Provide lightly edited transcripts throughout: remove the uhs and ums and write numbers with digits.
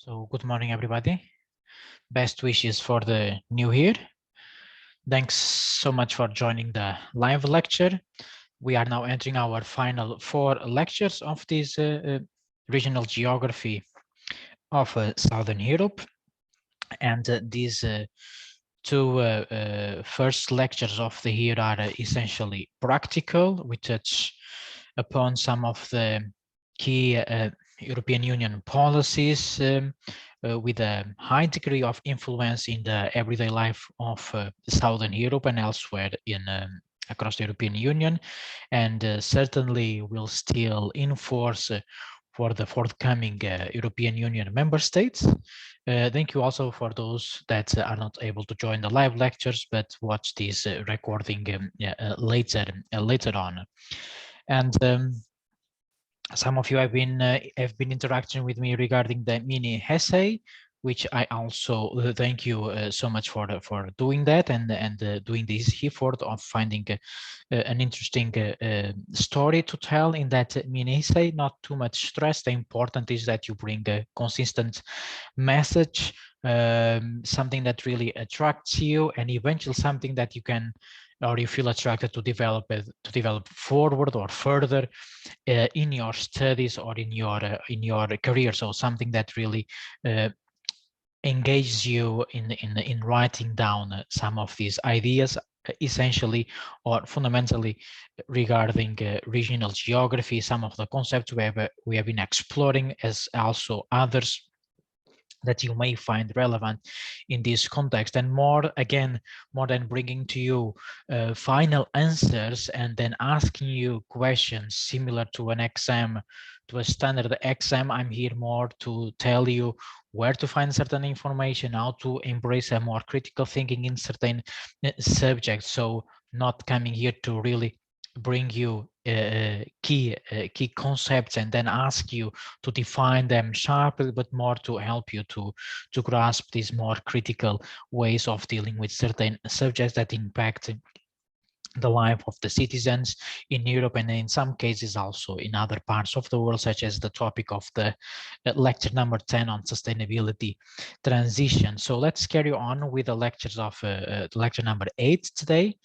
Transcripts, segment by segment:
So good morning, everybody. Best wishes for the new year. Thanks so much for joining the live lecture. We are now entering our final 4 lectures of this regional geography of Southern Europe. And these two first lectures of the year are essentially practical. We touch upon some of the key European Union policies with a high degree of influence in the everyday life of Southern Europe and elsewhere in across the European Union, and certainly will still enforce for the forthcoming European Union member states. Thank you also for those that are not able to join the live lectures but watch this recording later on. And some of you have been interacting with me regarding the mini essay, which I also thank you so much for doing that and doing this effort of finding an interesting story to tell in that mini essay. Not too much stress. The important is that you bring a consistent message, something that really attracts you, and eventually something that you can, or you feel attracted to develop forward or further in your studies or in your career. So something that really engages you in writing down some of these ideas, essentially or fundamentally regarding regional geography, some of the concepts we have been exploring, as also others that you may find relevant in this context. And more than bringing to you final answers and then asking you questions similar to an exam, to a standard exam, I'm here more to tell you where to find certain information, how to embrace a more critical thinking in certain subjects. So not coming here to really bring you key concepts and then ask you to define them sharply, but more to help you to grasp these more critical ways of dealing with certain subjects that impact the life of the citizens in Europe, and in some cases also in other parts of the world, such as the topic of the lecture number 10 on sustainability transition. So let's carry on with the lectures of lecture number 8 today.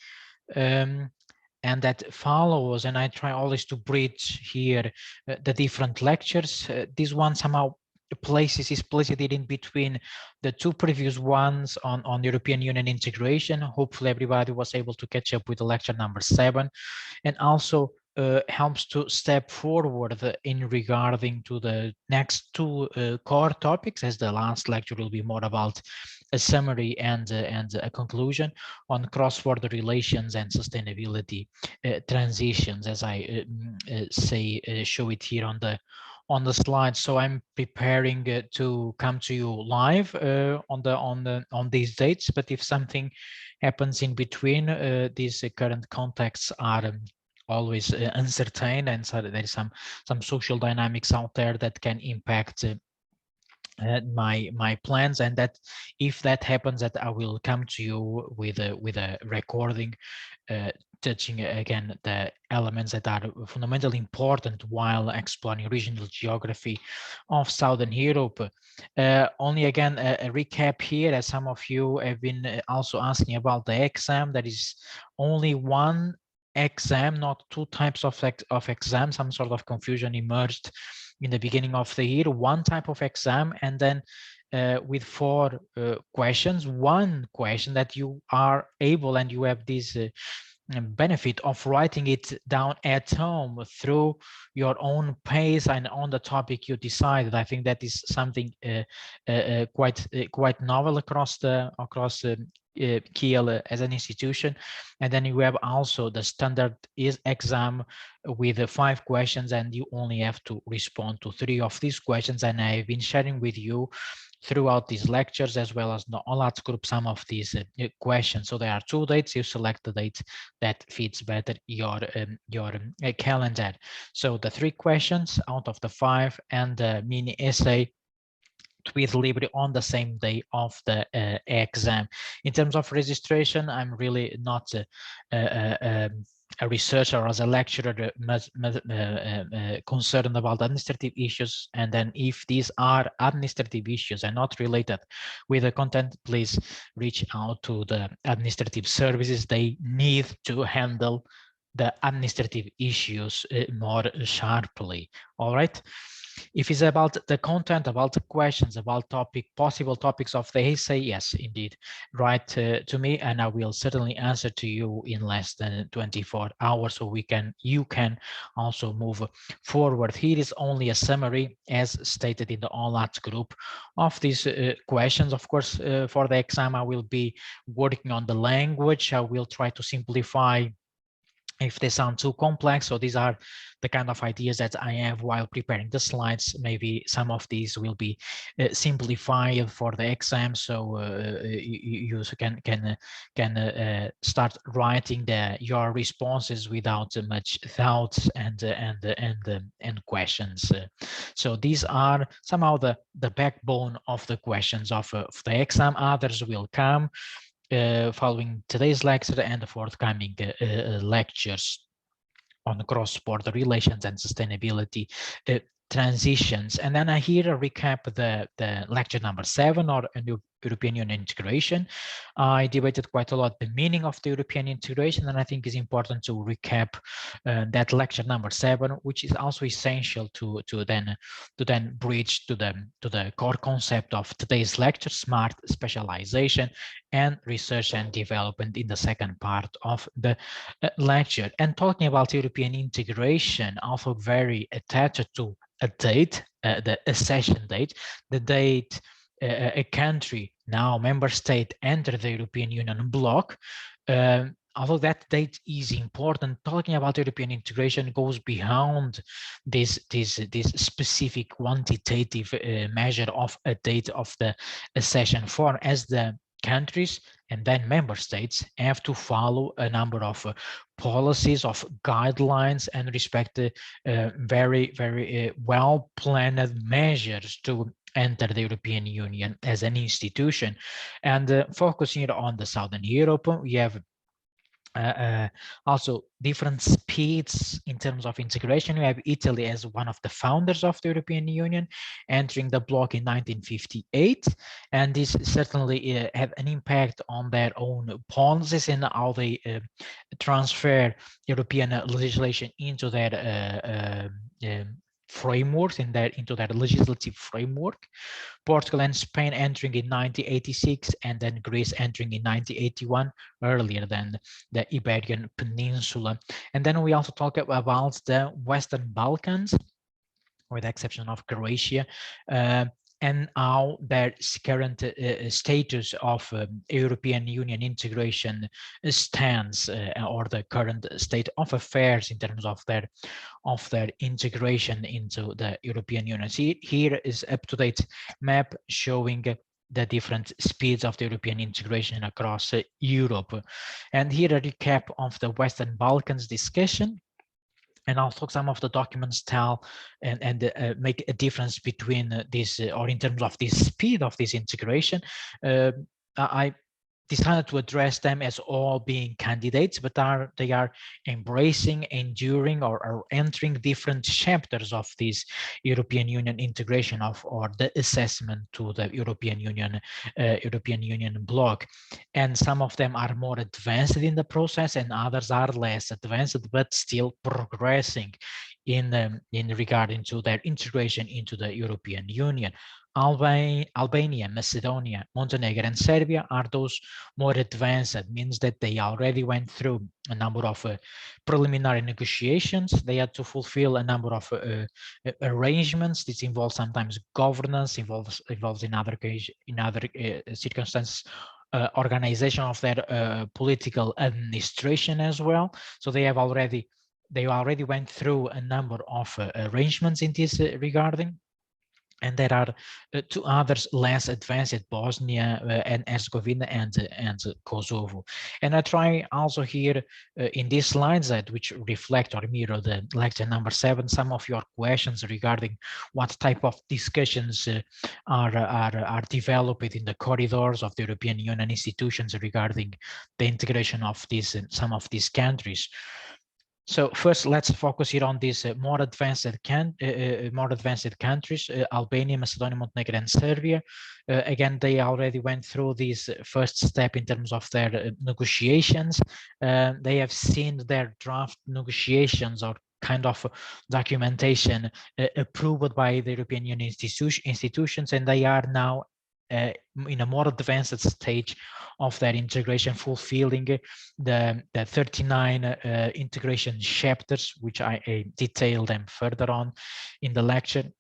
And that follows, and I try always to bridge here the different lectures. This one somehow is placed in between the two previous ones on European Union integration. Hopefully everybody was able to catch up with the lecture number 7, and also helps to step forward in regarding to the next two core topics, as the last lecture will be more about a summary and a conclusion on cross-border relations and sustainability transitions, as I show it here on the slide. So I'm preparing to come to you live on these dates, but if something happens in between, these current contexts are always uncertain, and so there is some social dynamics out there that can impact my plans, and that if that happens, that I will come to you with a recording touching again the elements that are fundamentally important while exploring regional geography of Southern Europe. Only again a recap here, as some of you have been also asking about the exam. There is only one exam, not two types of exam. Some sort of confusion emerged in the beginning of the year. One type of exam, and then with 4 questions. One question that you are able, and you have this benefit of writing it down at home through your own pace and on the topic you decided. I think that is something quite novel across Kiel as an institution. And then you have also the standard exam with 5 questions, and you only have to respond to 3 of these questions. And I've been sharing with you throughout these lectures, as well as the OLAT group, some of these questions. So there are 2 dates. You select the date that fits better your calendar. So the 3 questions out of the 5 and the mini essay with delivery on the same day of the exam. In terms of registration, I'm really not a researcher or as a lecturer concerned about administrative issues, and then if these are administrative issues and not related with the content, please reach out to the administrative services. They need to handle the administrative issues more sharply. All right. If it's about the content, about the questions, about possible topics of the essay, yes, indeed, write to me, and I will certainly answer to you in less than 24 hours, so you can also move forward. Here is only a summary, as stated in the OLAT group, of these questions. Of course, for the exam, I will be working on the language. I will try to simplify if they sound too complex. So these are the kind of ideas that I have while preparing the slides. Maybe some of these will be simplified for the exam, so you can start writing your responses without much doubts and questions. So these are somehow the backbone of the questions of the exam. Others will come following today's lecture and the forthcoming lectures on cross-border relations and sustainability transitions. And then I here recap the lecture number 7, or a new European Union integration. I debated quite a lot the meaning of the European integration, and I think it's important to recap that lecture number 7, which is also essential to then bridge to the core concept of today's lecture: smart specialization and research and development in the second part of the lecture. And talking about European integration, also very attached to a date, the accession date, the date a country, now member state, enter the European Union bloc. Although that date is important, talking about European integration goes beyond this specific quantitative measure of a date of the accession form, as the countries and then member states have to follow a number of policies, of guidelines, and respect very well planned measures to enter the European Union as an institution. And focusing on the Southern Europe, we have also different speeds in terms of integration. We have Italy as one of the founders of the European Union, entering the bloc in 1958, and this certainly had an impact on their own policies and how they transfer European legislation into their frameworks, into their legislative framework. Portugal and Spain entering in 1986, and then Greece entering in 1981, earlier than the Iberian Peninsula. And then we also talk about the Western Balkans, with the exception of Croatia, and how their current status of European Union integration stands, or the current state of affairs in terms of their integration into the European Union. See, here is up-to-date map showing the different speeds of the European integration across Europe. And here a recap of the Western Balkans discussion. And also some of the documents tell and make a difference between this, or in terms of the speed of this integration. I decided to address them as all being candidates, but they are embracing, enduring, or entering different chapters of this European Union integration or the assessment to the European Union bloc. And some of them are more advanced in the process, and others are less advanced, but still progressing in regarding to their integration into the European Union. Albania, Macedonia, Montenegro, and Serbia are those more advanced. That means that they already went through a number of preliminary negotiations. They had to fulfill a number of arrangements. This involves sometimes governance, involves in other circumstances organization of their political administration as well. So they already went through a number of arrangements in this regarding. And there are two others less advanced: Bosnia and Herzegovina and Kosovo. And I try also here in these slides which reflect or mirror the lecture number 7, some of your questions regarding what type of discussions are developed in the corridors of the European Union institutions regarding the integration of some of these countries. So first, let's focus here on these more advanced countries: Albania, Macedonia, Montenegro, and Serbia. Again, they already went through this first step in terms of their negotiations. They have seen their draft negotiations or kind of documentation approved by the European Union institutions, and they are now in a more advanced stage of their integration, fulfilling the 39 integration chapters, which I detail them further on in the lecture.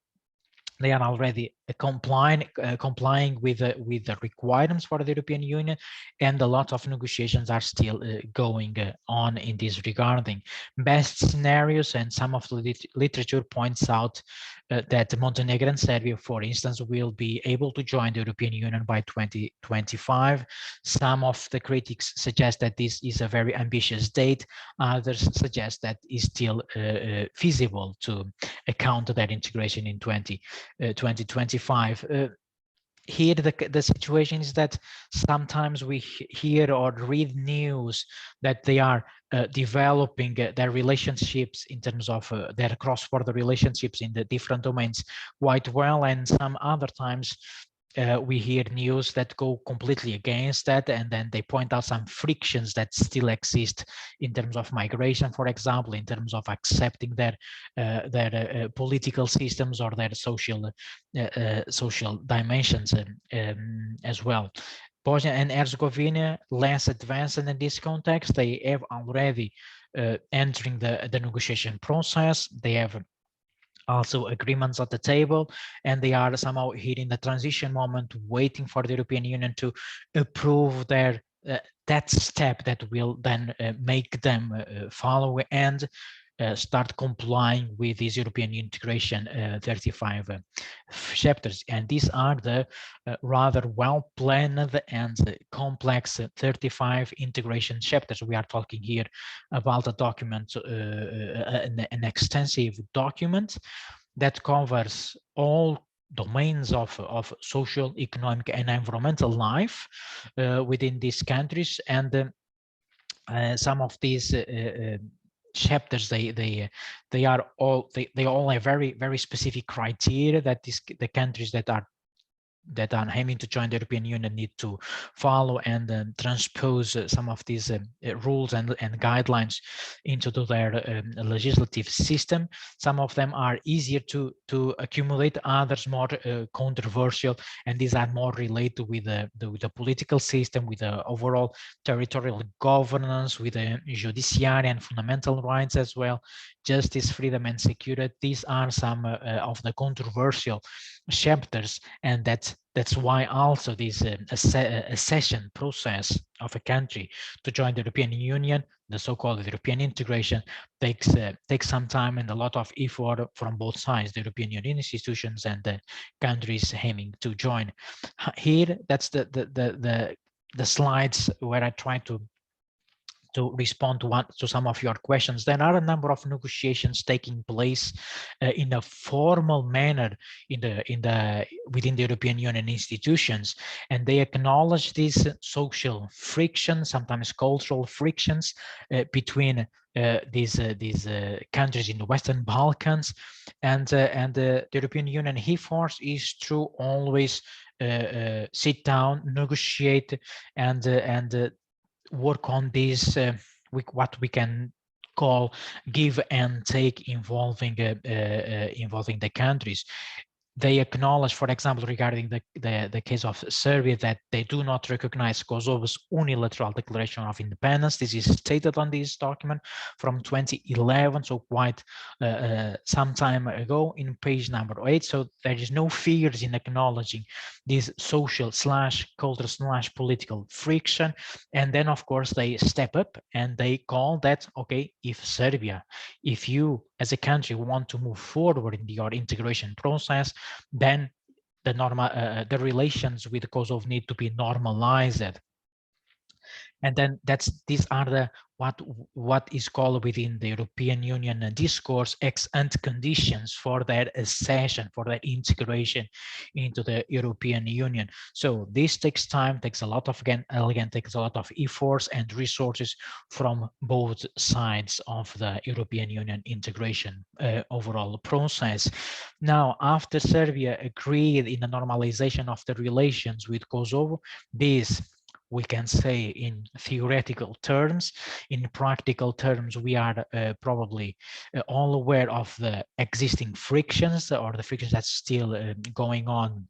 They are already complying with the requirements for the European Union, and a lot of negotiations are still going on in this regarding. Best scenarios, and some of the literature points out that Montenegro and Serbia, for instance, will be able to join the European Union by 2025. Some of the critics suggest that this is a very ambitious date. Others suggest that is still feasible to account that integration in 2025. Here the situation is that sometimes we hear or read news that they are developing their relationships in terms of their cross-border relationships in the different domains quite well, and some other times we hear news that go completely against that, and then they point out some frictions that still exist in terms of migration, for example, in terms of accepting their political systems or their social dimensions as well. Bosnia and Herzegovina, less advanced in this context. They have already entering the negotiation process. They have also agreements at the table, and they are somehow hitting the transition moment, waiting for the European Union to approve their that step that will then make them follow and start complying with these European integration 35 chapters. And these are the rather well planned and complex 35 integration chapters. We are talking here about a document, an extensive document that covers all domains of social, economic, and environmental life within these countries. And some of these chapters, they all have very specific criteria that the countries that are aiming to join the European Union need to follow and transpose some of these rules and guidelines into their legislative system. Some of them are easier to accumulate, others more controversial, and these are more related with the political system, with the overall territorial governance, with the judiciary and fundamental rights as well, justice, freedom, and security. These are some of the controversial chapters, and that's why also this accession process of a country to join the European Union, the so-called European integration, takes some time and a lot of effort from both sides, the European Union institutions and the countries aiming to join. Here, that's the slides where I try to respond to some of your questions. There are a number of negotiations taking place in a formal manner within the European Union institutions, and they acknowledge these social frictions, sometimes cultural frictions between these countries in the Western Balkans, and the European Union efforts is to always sit down, negotiate, and work on this what we can call give and take involving the countries. They acknowledge, for example, regarding the case of Serbia, that they do not recognize Kosovo's unilateral declaration of independence. This is stated on this document from 2011, so quite some time ago, in page number 8. So there is no fears in acknowledging this social / cultural / political friction. And then, of course, they step up and they call that, okay, if Serbia, if you as a country want to move forward in your integration process, then the relations with Kosovo need to be normalized. And then these are the what is called within the European Union discourse ex-ante conditions for their accession, for their integration into the European Union. So this takes time, takes a lot of, again takes a lot of efforts and resources from both sides of the European Union integration overall process. Now, after Serbia agreed in the normalization of the relations with Kosovo, this, we can say in theoretical terms. In practical terms, we are probably all aware of the existing frictions, or the frictions that's still going on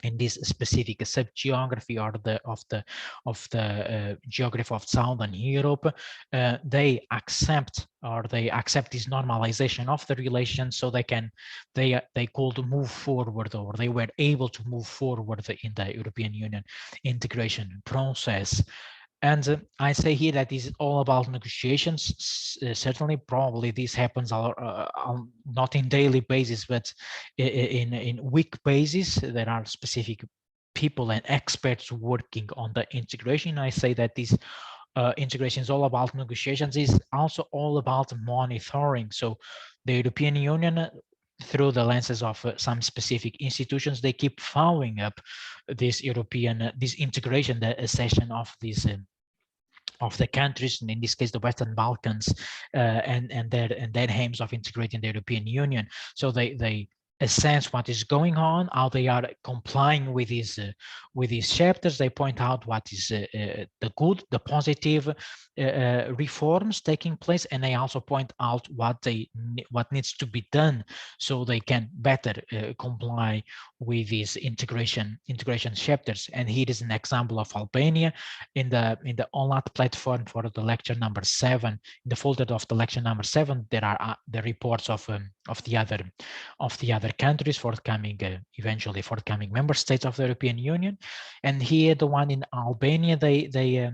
in this specific sub-geography, or of the geography of Southern Europe. They accept this normalization of the relations, so they could move forward, or they were able to move forward in the European Union integration process. And I say here that this is all about negotiations. Certainly, probably this happens not in daily basis, but in week basis. There are specific people and experts working on the integration. I say that this integration is all about negotiations. Is also all about monitoring. So the European Union, through the lenses of some specific institutions, they keep following up this this integration, the accession of the countries, and in this case the Western Balkans, and their aims of integrating the European Union. So they assess what is going on, how they are complying with these chapters. They point out what is the good, the positive reforms taking place, and they also point out what needs to be done so they can better comply with these integration chapters. And here is an example of Albania. In the ONLAT platform for the lecture number 7, in the folder of the lecture number 7, there are the reports of the other countries eventually forthcoming member states of the European Union. And here, the one in Albania, they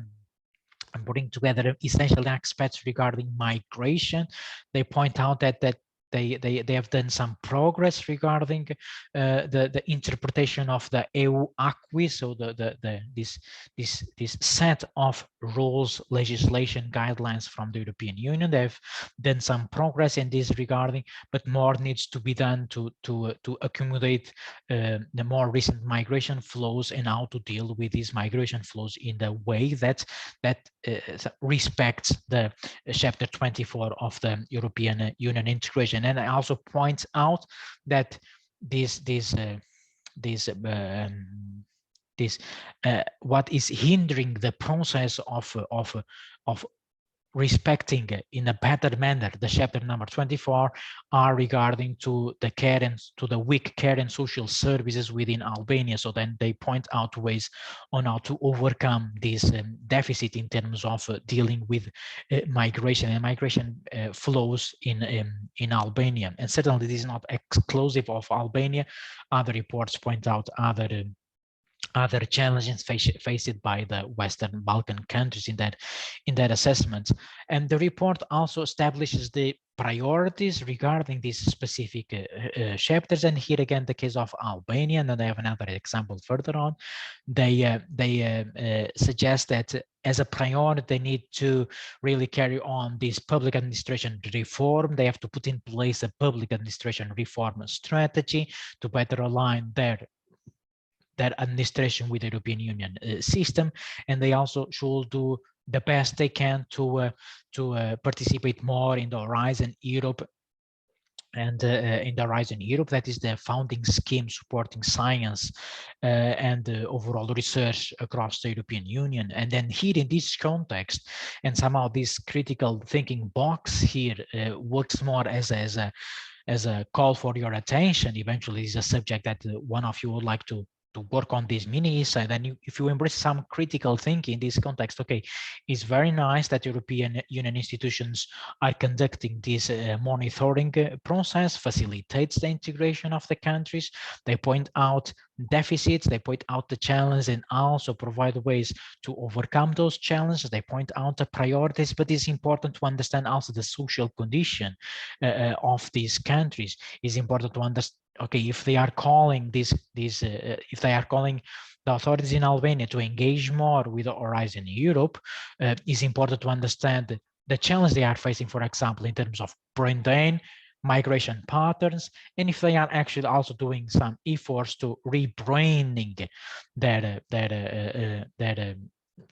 bring together essential aspects regarding migration. They point out that they have done some progress regarding the interpretation of the EU acquis, so this set of rules, legislation, guidelines from the European Union. They've done some progress in this regarding, but more needs to be done to accumulate the more recent migration flows, and how to deal with these migration flows in the way that respects the chapter 24 of the European Union integration. And I also point out that what is hindering the process of respecting in a better manner the chapter number 24 are regarding to the weak care and social services within Albania. So then they point out ways on how to overcome this deficit in terms of dealing with migration and migration flows in Albania. And certainly this is not exclusive of Albania. Other reports point out other challenges faced by the Western Balkan countries in that assessment. And the report also establishes the priorities regarding these specific chapters. And here again, the case of Albania, and then I have another example further on. They suggest that as a priority, they need to really carry on this public administration reform. They have to put in place a public administration reform strategy to better align their administration with the European Union system, and they also should do the best they can to participate more in the Horizon Europe. And in the Horizon Europe, that is the founding scheme supporting science and overall research across the European Union. And then here in this context, and somehow this critical thinking box here works more as a call for your attention. Eventually, is a subject that one of you would like to work on this mini essay. Then if you embrace some critical thinking in this context, okay, it's very nice that European Union institutions are conducting this monitoring process, facilitates the integration of the countries. They point out deficits, they point out the challenge, and also provide ways to overcome those challenges. They point out the priorities, but it's important to understand also the social condition of these countries. It's important to okay, if they are calling if they are calling the authorities in Albania to engage more with the Horizon Europe, it's important to understand the challenge they are facing, for example, in terms of brain drain, migration patterns, and if they are actually also doing some efforts to rebranding that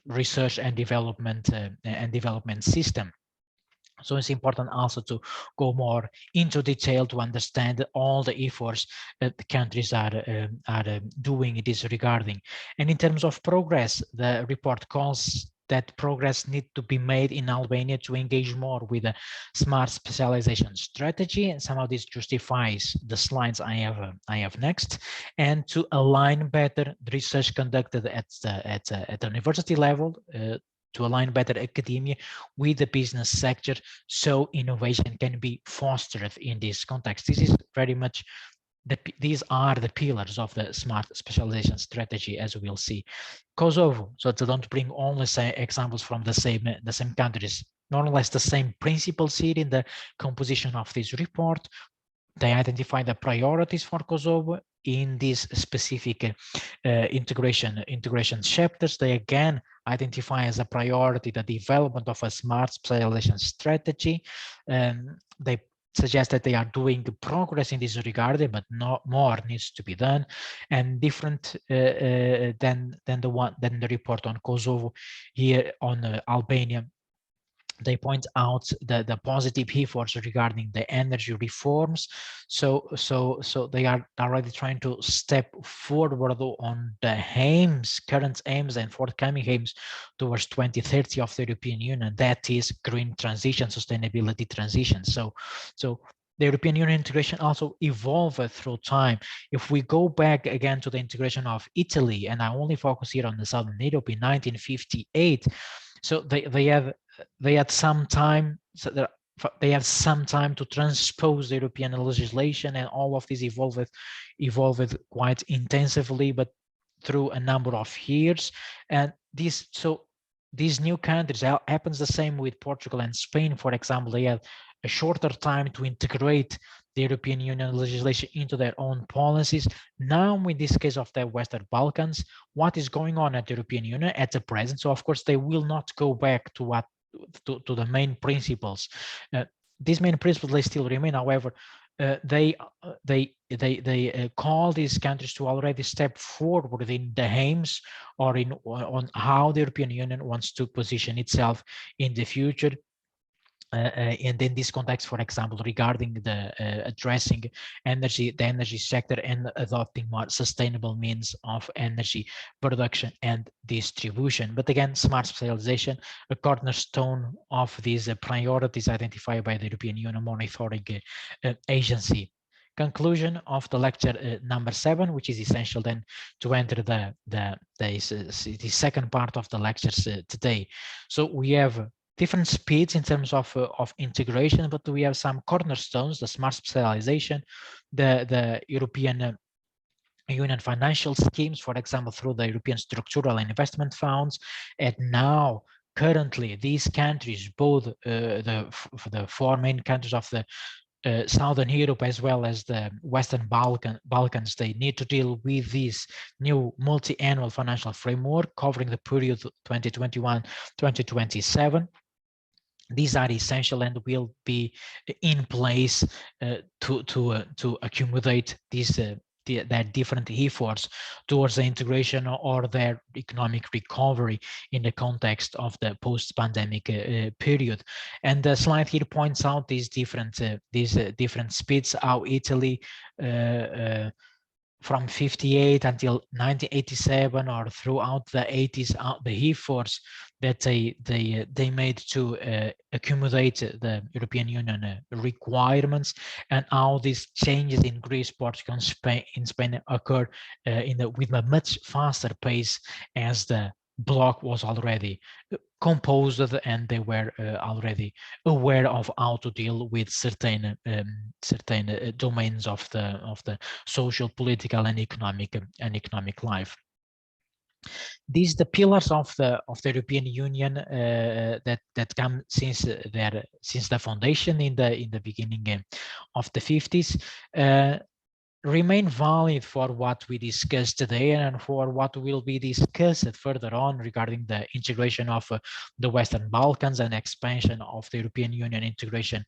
research and development system. So it's important also to go more into detail to understand all the efforts that the countries are doing in this regarding. And in terms of progress, the report calls that progress need to be made in Albania to engage more with a smart specialization strategy, and some of this justifies the slides I have next, and to align better the research conducted at the university level, to align better academia with the business sector, so innovation can be fostered in this context. This is very much these are the pillars of the smart specialization strategy, as we'll see. Kosovo, so to don't bring only examples from the same countries, more or less the same principles here in the composition of this report. They identify the priorities for Kosovo in these specific integration chapters. They again identify as a priority the development of a smart specialization strategy. They suggest that they are doing progress in this regard, but more needs to be done. And different than the report on Kosovo, here on Albania, they point out the positive efforts regarding the energy reforms. So they are already trying to step forward on the current aims and forthcoming aims towards 2030 of the European Union. That is green transition, sustainability transition. So the European Union integration also evolved through time. If we go back again to the integration of Italy, and I only focus here on the Southern Europe in 1958, so they had some time. So they have some time to transpose the European legislation, and all of this evolved quite intensively, but through a number of years. And these new countries, happens the same with Portugal and Spain, for example. They had a shorter time to integrate the European Union legislation into their own policies. Now, in this case of the Western Balkans, what is going on at the European Union at the present? So, of course, they will not go back to the main principles. These main principles, they still remain. However, they call these countries to already step forward in the aims or on how the European Union wants to position itself in the future. And in this context, for example, regarding the addressing the energy sector and adopting more sustainable means of energy production and distribution. But again, smart specialization, a cornerstone of these priorities identified by the European Union Monitoring Agency. Conclusion of the lecture number 7, which is essential then to enter the second part of the lectures today. So we have different speeds in terms of integration, but we have some cornerstones: the smart specialization, the European Union financial schemes, for example, through the European structural and investment funds. And now, currently, these countries, both the four main countries of the Southern Europe as well as the Western Balkans, they need to deal with this new multi-annual financial framework covering the period 2021-2027. These are essential and will be in place to accumulate these their different efforts towards the integration or their economic recovery in the context of the post-pandemic period. And the slide here points out these different speeds, how Italy from 58 until 1987 or throughout the 80s, the efforts that they made to accumulate the European Union requirements, and how these changes in Greece, Portugal, and Spain occurred with a much faster pace, as the bloc was already composed and they were already aware of how to deal with certain domains of the social, political, and economic life. These the pillars of the European Union that come since the foundation in the beginning of the 50s. remain valid for what we discussed today and for what will be discussed further on regarding the integration of the Western Balkans and expansion of the European Union integration,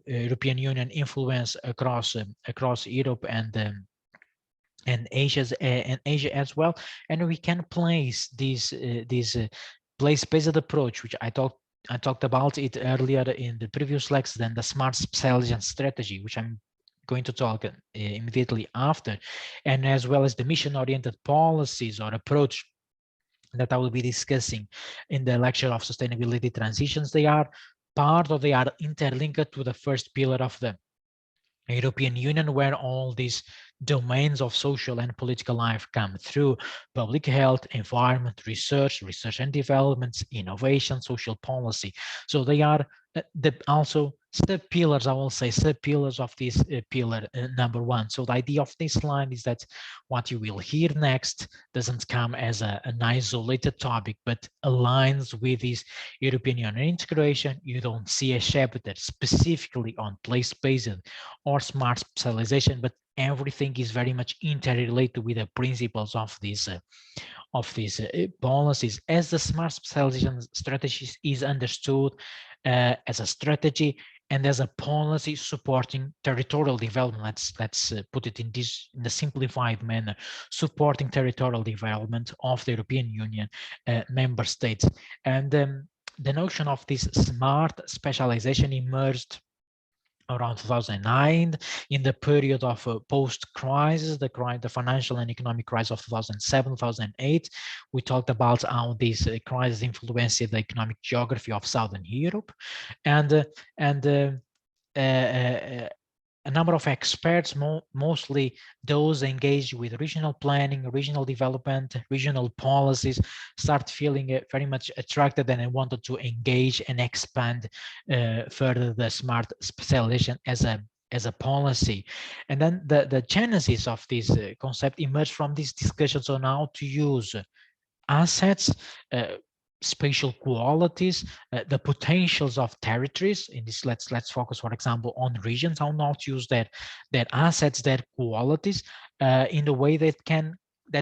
European Union influence across Europe and Asia as well. And we can place this place-based approach, which I talked about it earlier in the previous lecture, than the smart specialization strategy, which I'm going to talk immediately after, and as well as the mission-oriented policies or approach that I will be discussing in the lecture of sustainability transitions. They are part, or they are interlinked to the first pillar of the European Union, where all these domains of social and political life come through: public health, environment, research and development, innovation, social policy. So they are also sub-pillars, I will say, sub-pillars of this pillar number one. So the idea of this slide is that what you will hear next doesn't come as an isolated topic, but aligns with this European Union integration. You don't see a chapter specifically on place-based or smart specialization, but everything is very much interrelated with the principles of these policies, as the smart specialization strategy is understood as a strategy and as a policy supporting territorial development. Let's put it in the simplified manner: supporting territorial development of the European Union member states. And the notion of this smart specialization emerged around 2009, in the period of post-crisis, the financial and economic crisis of 2007, 2008. We talked about how this crisis influenced the economic geography of Southern Europe, and a number of experts, mostly those engaged with regional planning, regional development, regional policies, start feeling very much attracted and wanted to engage and expand further the smart specialization as a policy. And then the genesis of this concept emerged from these discussions on how to use assets, spatial qualities, the potentials of territories. In this, let's focus, for example, on regions. How not use their assets, their qualities, in the way that they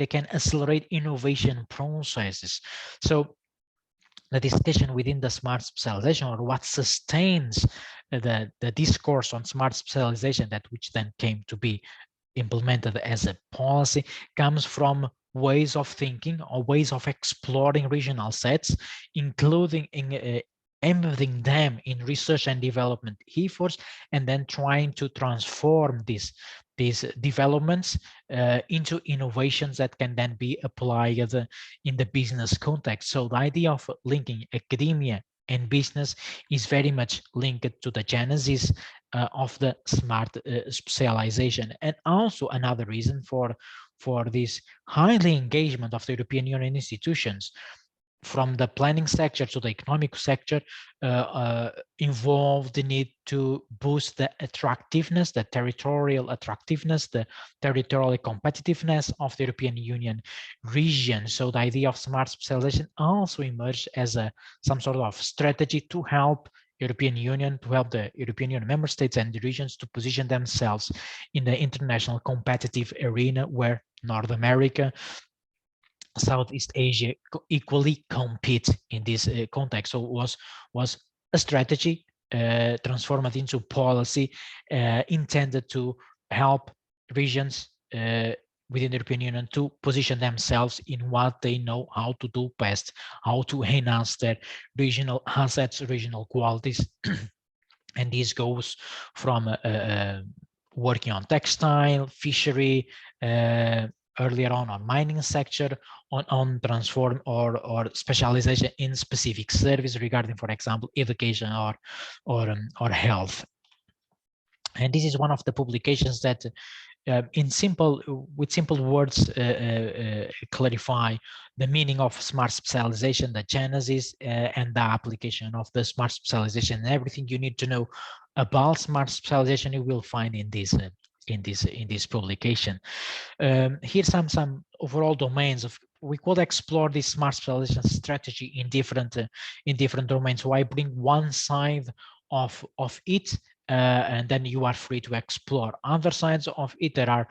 can accelerate innovation processes. So the discussion within the smart specialization, or what sustains the discourse on smart specialization, that which then came to be implemented as a policy, comes from ways of thinking or ways of exploring regional sets, including embedding them in research and development efforts, and then trying to transform these developments into innovations that can then be applied in the business context. So the idea of linking academia and business is very much linked to the genesis of the smart specialization. And also another reason for this highly engagement of the European Union institutions, from the planning sector to the economic sector, involve the need to boost the attractiveness, the territorial attractiveness, the territorial competitiveness of the European Union region. So the idea of smart specialization also emerged as some sort of strategy to help European Union, to help the European Union member states and the regions to position themselves in the international competitive arena, where North America, Southeast Asia equally compete in this context. So it was a strategy transformed into policy intended to help regions within the European Union to position themselves in what they know how to do best, how to enhance their regional assets, regional qualities. And this goes from working on textile, fishery, earlier on mining sector, on transform or specialization in specific service regarding, for example, education or health. And this is one of the publications that with simple words clarify the meaning of smart specialization, the genesis and the application of the smart specialization, and everything you need to know about smart specialization you will find in this publication. Here's some overall domains of. We could explore this smart specialization strategy in different domains. So I bring one side of it and then you are free to explore. Other sides of it, there are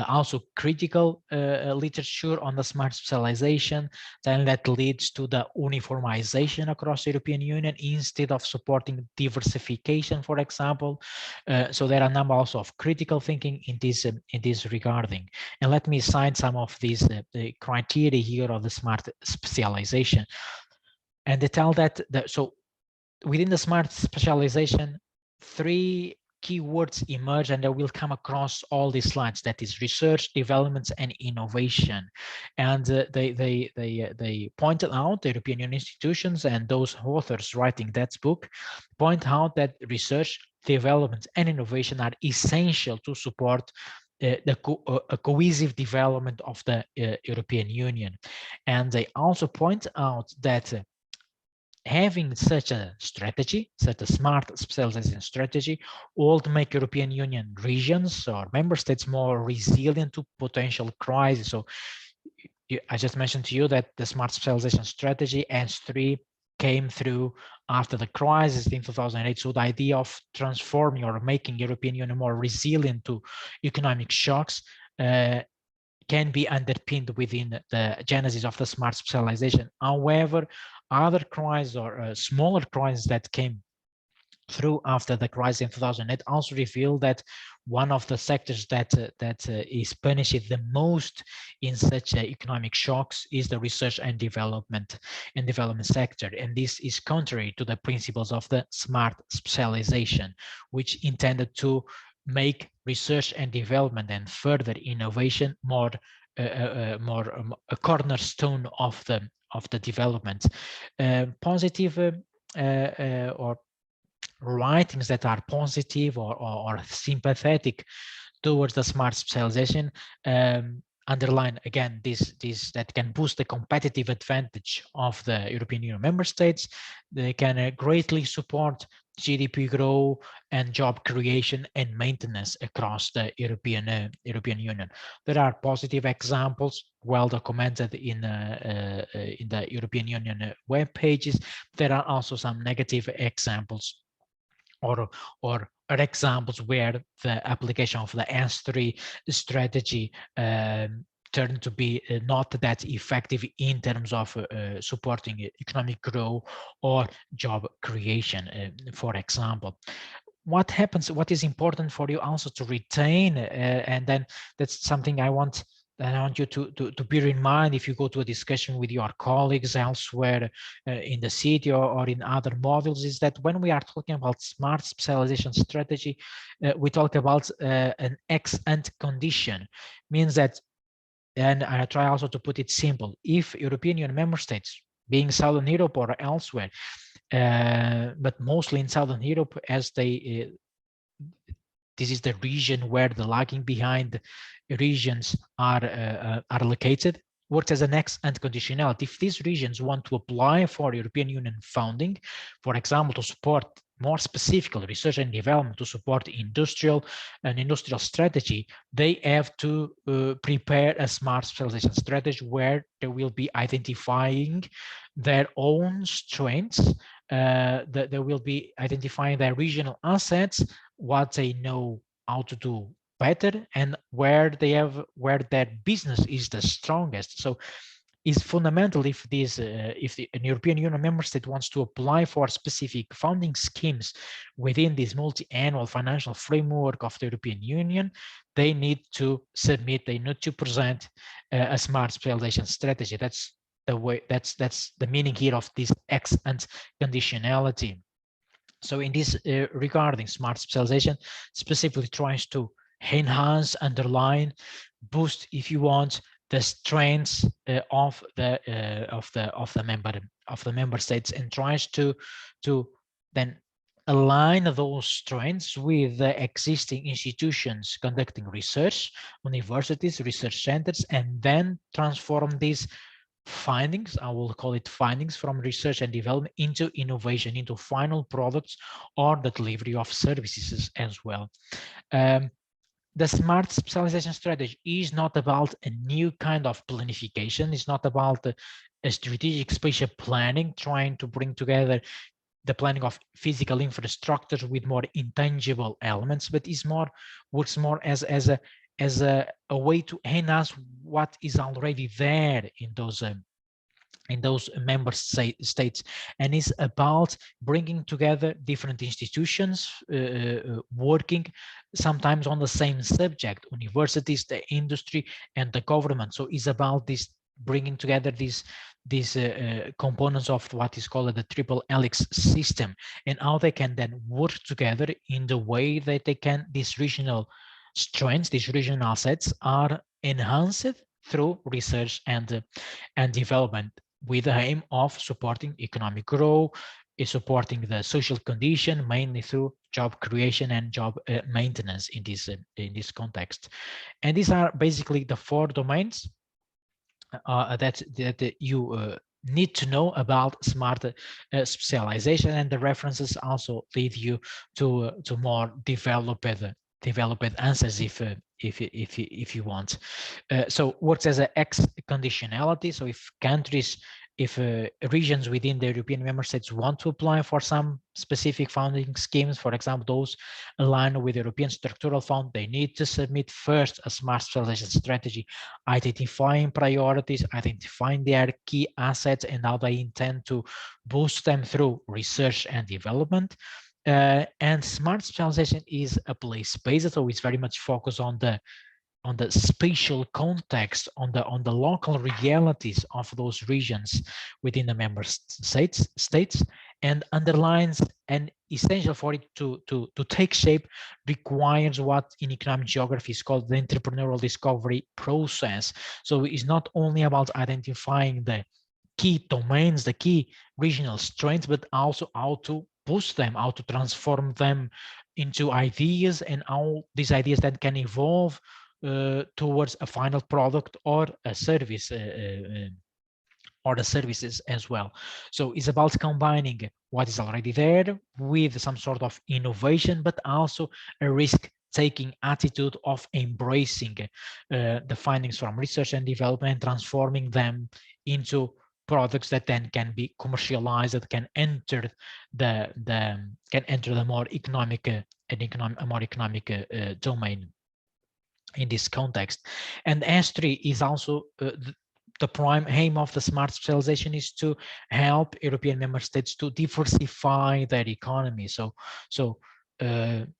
also critical literature on the smart specialization, then that leads to the uniformization across the European Union instead of supporting diversification, for example. So there are a number also of critical thinking in this regarding. And let me cite some of these the criteria here of the smart specialization. And they tell that so within the smart specialization, 3 keywords emerge, and they will come across all these slides. That is research, development, and innovation. And they pointed out, the European Union institutions and those authors writing that book point out that research, development, and innovation are essential to support a cohesive development of the European Union. And they also point out that having such a strategy, such a smart specialization strategy, will make European Union regions or member states more resilient to potential crises. So I just mentioned to you that the smart specialization strategy S3 came through after the crisis in 2008. So the idea of transforming or making European Union more resilient to economic shocks can be underpinned within the genesis of the smart specialization. However, other crises or smaller crises that came through after the crisis in 2008 also revealed that one of the sectors that is punished the most in such economic shocks is the research and development sector, and this is contrary to the principles of the smart specialization, which intended to make research and development and further innovation more a cornerstone of the development. Positive or writings that are positive or sympathetic towards the smart specialization underline again this that can boost the competitive advantage of the European Union member states. They can greatly support GDP growth and job creation and maintenance across the European Union. There are positive examples well documented in the European Union web pages. There are also some negative examples or examples where the application of the S3 strategy turned to be not that effective in terms of supporting economic growth or job creation, for example. What happens, what is important for you also to retain, and then that's something I want you to bear in mind if you go to a discussion with your colleagues elsewhere in the city or in other modules, is that when we are talking about smart specialization strategy, we talk about an ex-ante condition. Means that, and I try also to put it simple, if European Union member states, being Southern Europe or elsewhere, but mostly in Southern Europe, as they this is the region where the lagging behind regions are located, works as an ex-ante conditionality. If these regions want to apply for European Union funding, for example, to support more specifically research and development, to support industrial strategy, they have to prepare a smart specialization strategy where they will be identifying their own strengths, they will be identifying their regional assets, what they know how to do better, and where their business is the strongest. So is fundamental if an European Union member state wants to apply for specific funding schemes within this multi-annual financial framework of the European Union, they need to submit, they need to present a smart specialization strategy. That's the way, that's the meaning here of this ex-ante conditionality. So in this regarding, smart specialization specifically tries to enhance, underline, boost, if you want, the strengths of the member states, and tries to then align those strengths with the existing institutions conducting research, universities, research centers, and then transform these findings, I will call it findings, from research and development into innovation, into final products or the delivery of services as well. The smart specialization strategy is not about a new kind of planification. It's not about a strategic spatial planning, trying to bring together the planning of physical infrastructures with more intangible elements, but is more works more as a way to enhance what is already there in those member states, and is about bringing together different institutions working sometimes on the same subject, universities, the industry, and the government. So it's about this bringing together these components of what is called the triple helix system, and how they can then work together in the way that they can, these regional strengths, these regional assets are enhanced through research and development, with the aim of supporting economic growth, is supporting the social condition, mainly through job creation and job maintenance in this context. And these are basically the 4 domains that you need to know about smart specialization, and the references also lead you to more developed answers if you want. So works as an X conditionality. So if regions within the European member states want to apply for some specific funding schemes, for example, those aligned with the European Structural Fund, they need to submit first a smart specialization strategy, identifying priorities, identifying their key assets, and how they intend to boost them through research and development. And smart specialization is a place-based, so it's very much focused on the spatial context, on the local realities of those regions within the member states, and underlines an essential for it to take shape requires what in economic geography is called the entrepreneurial discovery process. So it's not only about identifying the key domains, the key regional strengths, but also how to boost them, how to transform them into ideas, and how these ideas then can evolve towards a final product or a service or the services as well. So it's about combining what is already there with some sort of innovation, but also a risk-taking attitude of embracing the findings from research and development and transforming them into products that then can be commercialized, that can enter the more economic domain in this context. And S3 is also the prime aim of the smart specialization is to help European member states to diversify their economy. So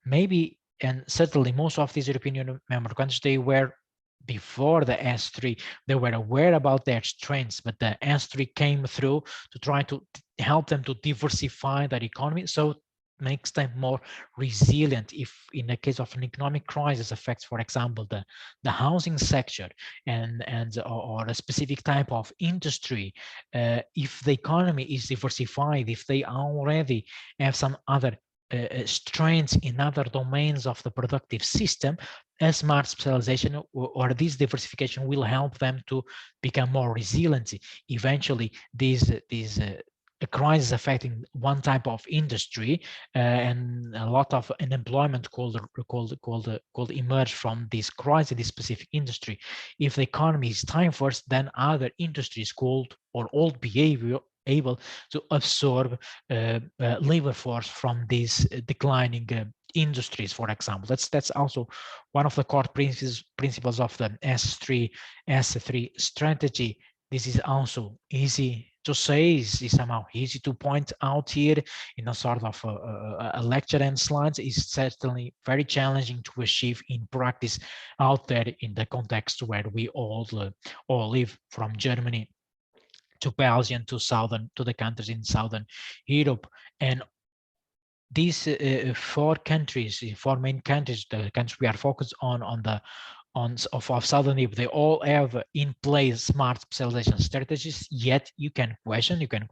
maybe, and certainly most of these European Union member countries, they were, before the S3, they were aware about their strengths, but the S3 came through to try to help them to diversify their economy, so makes them more resilient if in the case of an economic crisis affects, for example, the housing sector or a specific type of industry. If the economy is diversified, if they already have some other strengths in other domains of the productive system, a smart specialization or this diversification will help them to become more resilient. Eventually, a crisis affecting one type of industry and a lot of unemployment could emerge from this crisis in this specific industry. If the economy is time first, then other industries could or old behavior able to absorb labor force from these declining industries, for example. That's also one of the core principles of the S3 strategy. This is also easy to say, is somehow easy to point out here in a sort of a lecture and slides. Is certainly very challenging to achieve in practice out there in the context where we all live, from Germany to Belgium to the countries in Southern Europe. And these four main countries, the countries we are focused on of Southern Europe, they all have in place smart specialization strategies. Yet you can question me, you can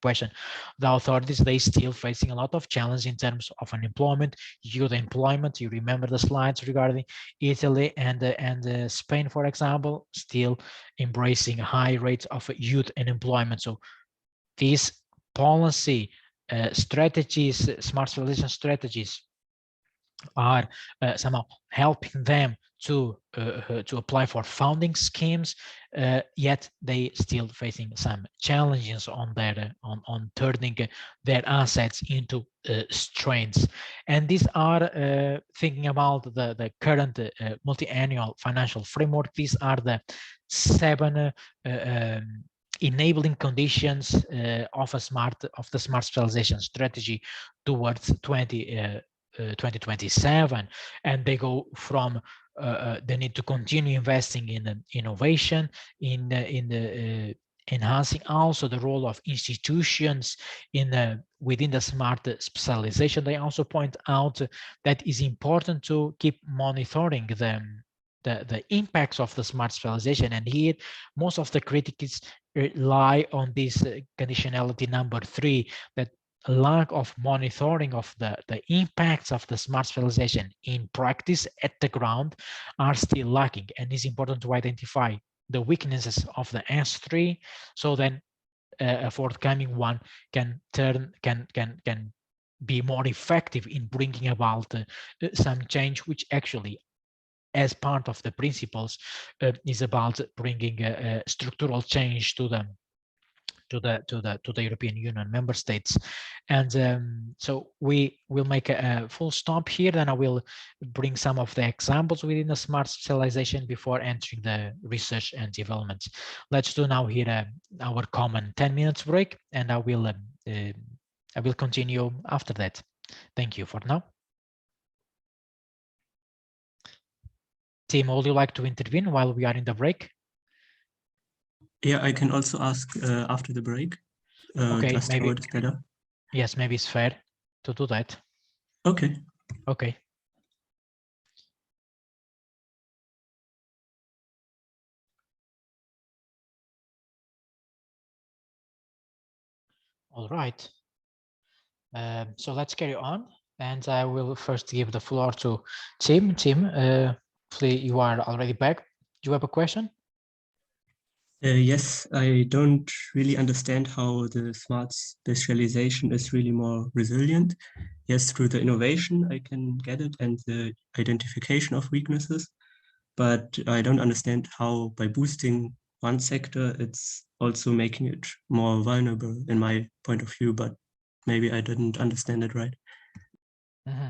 question the authorities. They still facing a lot of challenge in terms of unemployment, youth employment. You remember the slides regarding Italy and Spain, for example, still embracing high rates of youth unemployment. So these policy strategies, smart specialization strategies, are somehow helping them to apply for funding schemes, yet they still facing some challenges on their on turning their assets into strengths. And these are thinking about the current multi-annual financial framework. These are the 7 enabling conditions of the smart specialization strategy towards 2027, and they go from they need to continue investing in innovation, in the enhancing also the role of institutions in within the smart specialization. They also point out that it's important to keep monitoring the impacts of the smart specialization, and here most of the critics rely on this conditionality number 3, that lack of monitoring of the impacts of the smart specialization in practice at the ground are still lacking, and it's important to identify the weaknesses of the S3, so then a forthcoming one can be more effective in bringing about some change, which actually, as part of the principles, is about bringing structural change to them, to the European Union member states. And so we will make a full stop here, then I will bring some of the examples within the smart specialization before entering the research and development. Let's do now here our common 10 minutes break, and I will continue after that. Thank you for now. Tim, would you like to intervene while we are in the break? Yeah, I can also ask after the break. Okay, just maybe it's better. Yes, maybe it's fair to do that. Okay. Okay. All right. So let's carry on, and I will first give the floor to Tim. Tim, please, you are already back. Do you have a question? Yes, I don't really understand how the smart specialization is really more resilient. Yes, through the innovation, I can get it, and the identification of weaknesses, but I don't understand how by boosting one sector, it's also making it more vulnerable in my point of view, but maybe I didn't understand it right. Mm-hmm.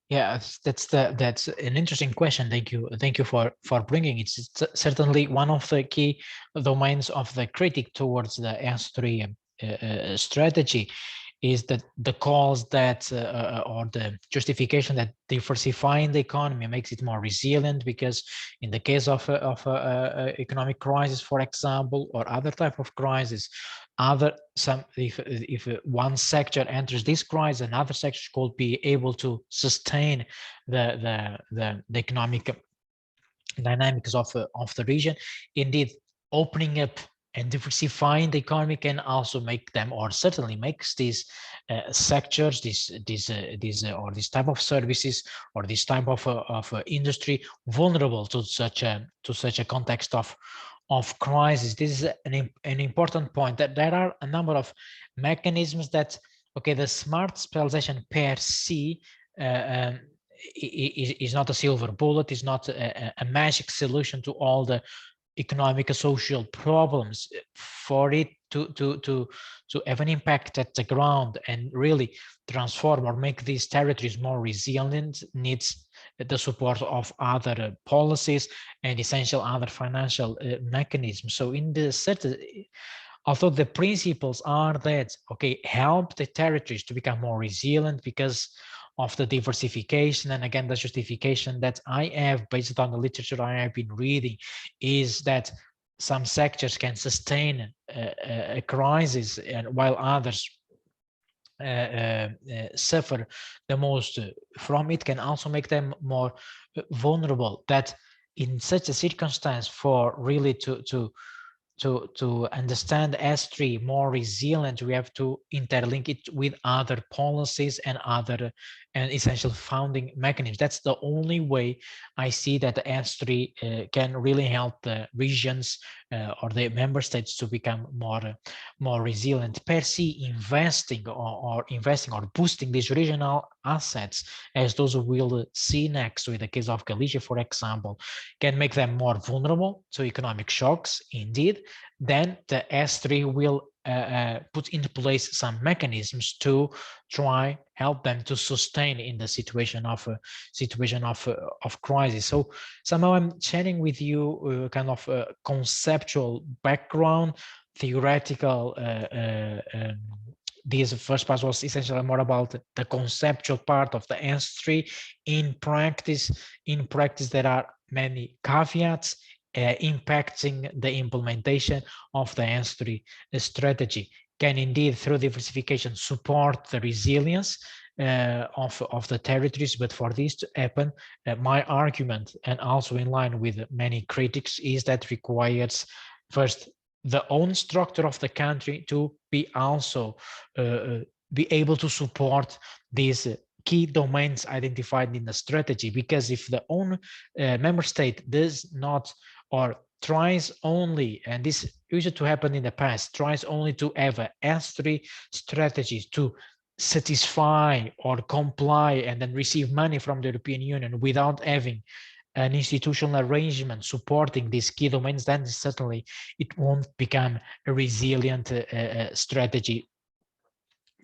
Yeah, that's an interesting question. Thank you for bringing it. It's certainly one of the key domains of the critic towards the S3 strategy, is that the cause that or the justification that diversifying the economy makes it more resilient, because in the case of economic crisis, for example, or other type of crisis, if one sector enters this crisis, another sector could be able to sustain the economic dynamics of the region. Indeed, opening up and diversifying the economy can also make them, or certainly makes these sectors, this type of services, or this type of industry vulnerable to such a context of crisis. This is an important point, that there are a number of mechanisms that, okay, the smart specialization per se is not a silver bullet, is not a magic solution to all the economic and social problems. For it to have an impact at the ground and really transform or make these territories more resilient, needs the support of other policies and essential other financial mechanisms. So in the certain, although the principles are that, okay, help the territories to become more resilient because of the diversification, and again, the justification that I have based on the literature I have been reading is that some sectors can sustain a crisis, and while others suffer the most from it, can also make them more vulnerable. That in such a circumstance, for really to understand S3 more resilient, we have to interlink it with other policies and other essential founding mechanisms. That's the only way I see that the S3 can really help the regions or the member states to become more resilient. Per se, investing or boosting these regional assets, as those we'll see next with the case of Galicia, for example, can make them more vulnerable to economic shocks, indeed, then the S3 will put into place some mechanisms to try help them to sustain in the situation of crisis. So somehow I'm sharing with you kind of a conceptual background, theoretical. This first part was essentially more about the conceptual part of the S3. In practice, there are many caveats impacting the implementation of the S3 strategy. Can indeed, through diversification, support the resilience of the territories, but for this to happen, my argument, and also in line with many critics, is that requires first the own structure of the country to be also be able to support these key domains identified in the strategy. Because if the own member state does not, or tries only, and this used to happen in the past, tries only to have a S3 strategies to satisfy or comply and then receive money from the European Union without having an institutional arrangement supporting these key domains, then certainly it won't become a resilient strategy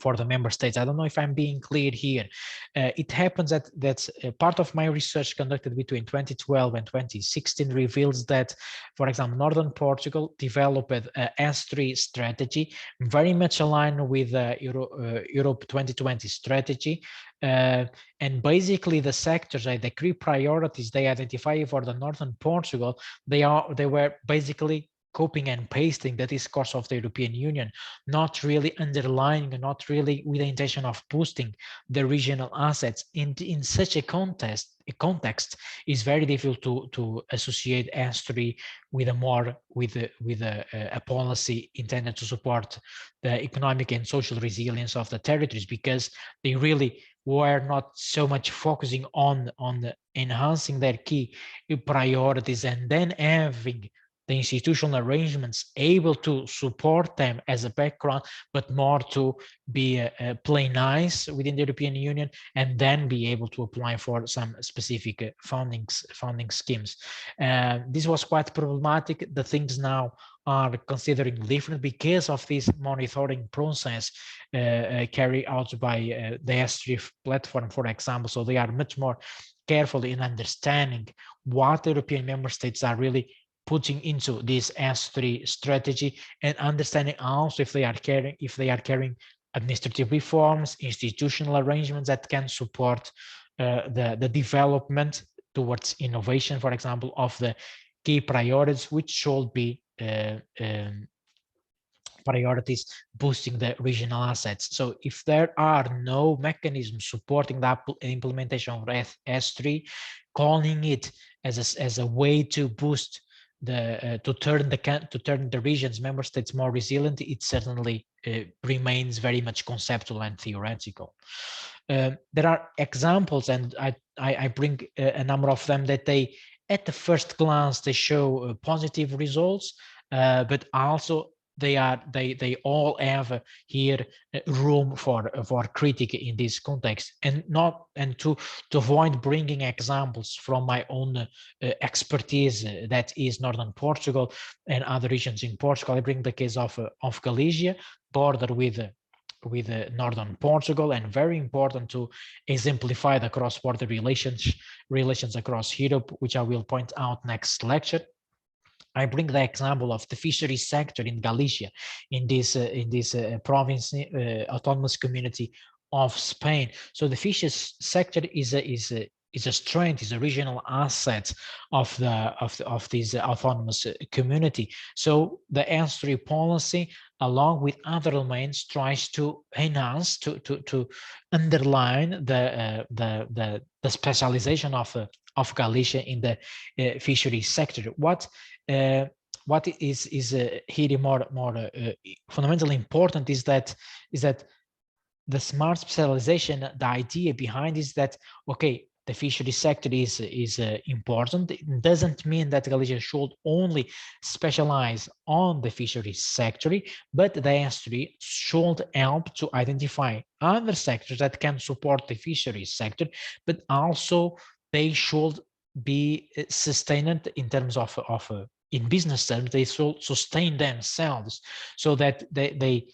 for the member states. I don't know if I'm being clear here. It happens that part of my research conducted between 2012 and 2016 reveals that, for example, Northern Portugal developed a S3 strategy very much aligned with Europe 2020 strategy. And basically the sectors, the key priorities they identify for the Northern Portugal, they were basically copying and pasting the discourse of the European Union, not really underlining, not really with the intention of boosting the regional assets. In such a context, is very difficult to associate S3 with a policy intended to support the economic and social resilience of the territories, because they really were not so much focusing on enhancing their key priorities and then having the institutional arrangements able to support them as a background, but more to be play nice within the European Union and then be able to apply for some specific funding schemes. This was quite problematic. The things now are considering different because of this monitoring process carried out by the S3 platform, for example. So they are much more careful in understanding what the European member states are really putting into this S3 strategy, and understanding also if they are carrying administrative reforms, institutional arrangements that can support the development towards innovation, for example, of the key priorities, which should be priorities boosting the regional assets. So if there are no mechanisms supporting the implementation of S3, calling it as a way to boost to turn the region's member states more resilient, it certainly remains very much conceptual and theoretical. There are examples, and I bring a number of them, that they, at the first glance, they show positive results, but also they all have here room for critique in this context, and to avoid bringing examples from my own expertise, that is Northern Portugal and other regions in Portugal. I bring the case of Galicia, border with Northern Portugal, and very important to exemplify the cross-border relations across Europe, which I will point out next lecture. I bring the example of the fisheries sector in Galicia, in this province, autonomous community of Spain. So the fisheries sector is a strength, is a regional asset of this autonomous community. So the S3 policy, along with other domains, tries to enhance, to underline the specialization of Galicia in the fisheries sector. What is here more fundamentally important is that the smart specialization, the idea behind is that, okay, the fishery sector is important. It doesn't mean that Galicia should only specialize on the fishery sector, but the S3 should help to identify other sectors that can support the fishery sector, but also they should be sustained in terms of in business terms. They should sustain themselves so that they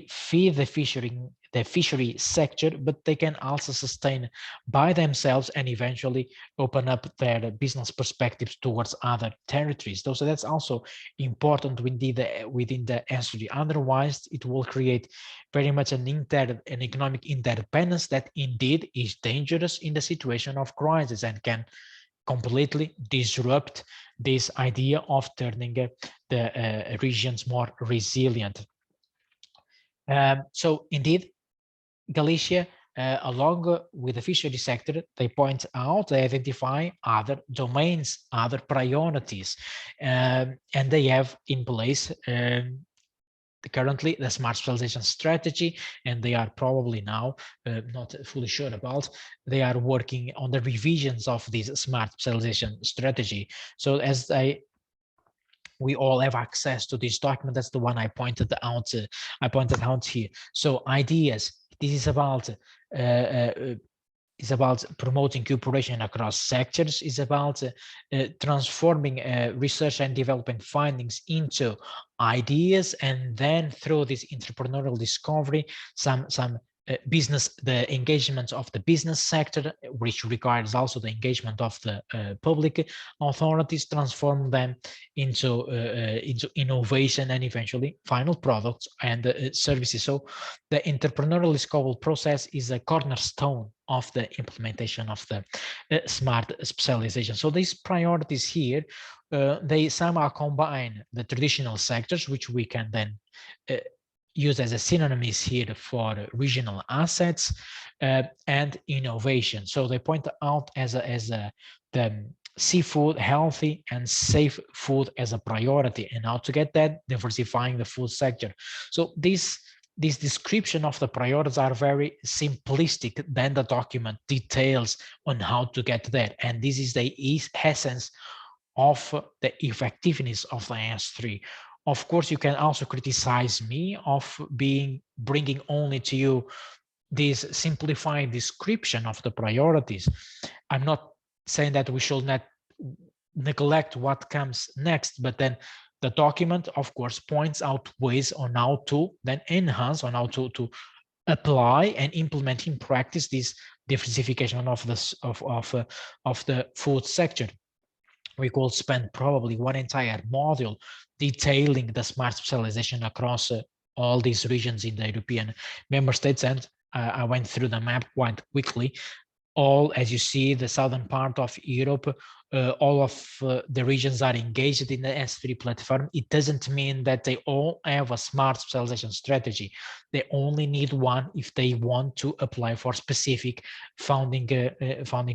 feed the fishery sector, but they can also sustain by themselves and eventually open up their business perspectives towards other territories. So that's also important within the S3. Otherwise, it will create very much an economic interdependence that indeed is dangerous in the situation of crisis and can completely disrupt this idea of turning the regions more resilient. So indeed, Galicia, along with the fishery sector, they point out, they identify other domains, other priorities, and they have in place currently the smart specialization strategy, and they are probably now not fully sure about, they are working on the revisions of this smart specialization strategy. So as we all have access to this document, that's the one I pointed out here. So ideas, this is about promoting cooperation across sectors, is about transforming research and development findings into ideas, and then through this entrepreneurial discovery, some the engagement of the business sector, which requires also the engagement of the public authorities, transform them into innovation and eventually final products and services. So the entrepreneurial discovery process is a cornerstone of the implementation of the smart specialization. So these priorities here, they somehow combine the traditional sectors, which we can then use as a synonyms here for regional assets and innovation. So they point out as the seafood, healthy and safe food as a priority, and how to get that, diversifying the food sector. So this description of the priorities are very simplistic. Then the document details on how to get there, and this is the essence of the effectiveness of the S3. Of course, you can also criticize me of bringing only to you this simplified description of the priorities. I'm not saying that we should not neglect what comes next, but then the document, of course, points out ways on how to then enhance, on how to apply and implement in practice this diversification of the food sector. We could spend probably one entire module detailing the smart specialization across all these regions in the European member states, and I went through the map quite quickly. All, as you see, the southern part of Europe, all of the regions are engaged in the S3 platform. It doesn't mean that they all have a smart specialization strategy. They only need one if they want to apply for specific funding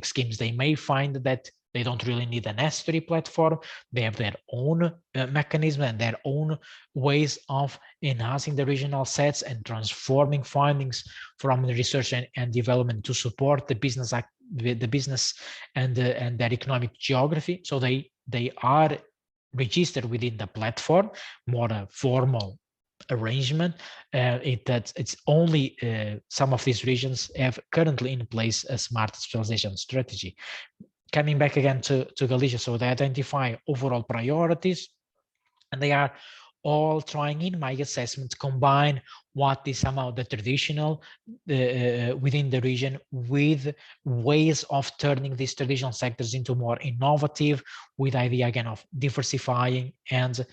schemes. They may find that they don't really need an S3 platform. They have their own mechanism and their own ways of enhancing the regional sets and transforming findings from the research and development to support the business and their economic geography. So they are registered within the platform, more a formal arrangement. It's only some of these regions have currently in place a smart specialization strategy. Coming back again to Galicia, so they identify overall priorities, and they are all trying, in my assessment, to combine what is somehow the traditional within the region with ways of turning these traditional sectors into more innovative, with the idea again of diversifying and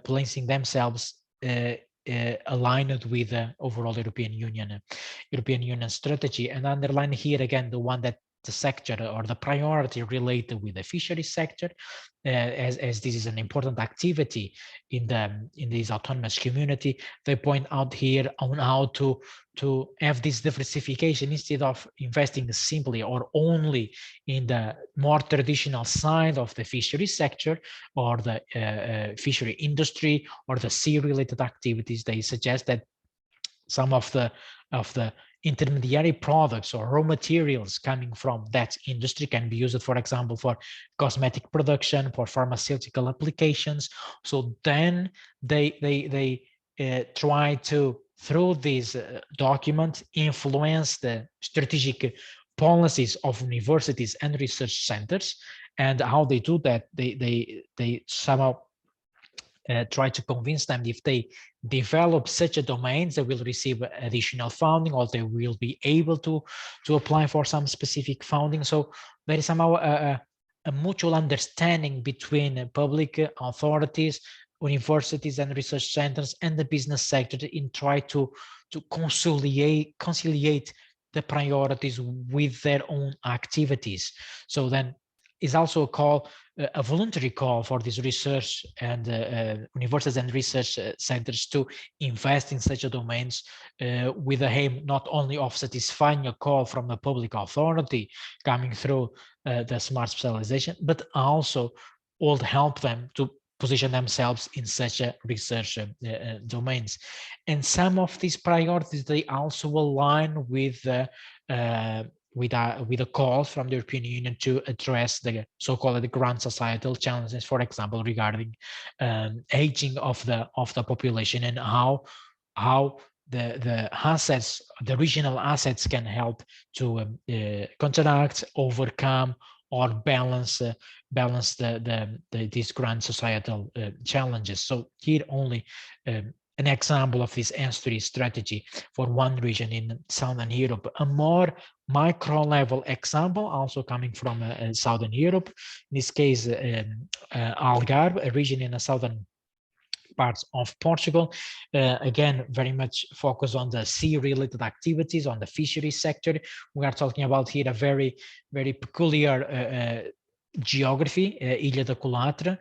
placing themselves aligned with the overall European Union strategy. And underline here again the one that the sector or the priority related with the fishery sector, as this is an important activity in this autonomous community. They point out here on how to have this diversification instead of investing simply or only in the more traditional side of the fishery sector or the fishery industry or the sea-related activities. They suggest that some of the intermediary products or raw materials coming from that industry can be used, for example, for cosmetic production, for pharmaceutical applications. So then they try to, through this document, influence the strategic policies of universities and research centers. And how they do that, they somehow try to convince them if they develop such a domains, they will receive additional funding, or they will be able to apply for some specific funding. So there is somehow a mutual understanding between public authorities, universities and research centers and the business sector in try to conciliate the priorities with their own activities. So then is also a call, a voluntary call for these research and universities and research centers to invest in such a domains with the aim not only of satisfying a call from a public authority coming through the smart specialization, but also will help them to position themselves in such a research domains. And some of these priorities, they also align with a call from the European Union to address the so-called grand societal challenges, for example, regarding aging of the population, and how the assets, the regional assets, can help to counteract, overcome, or balance these grand societal challenges. So here only an example of this S3 strategy for one region in Southern Europe. A more micro level example also coming from Southern Europe, in this case Algarve, a region in the southern parts of Portugal, again very much focused on the sea related activities, on the fisheries sector. We are talking about here a very peculiar geography, Ilha da Colatra,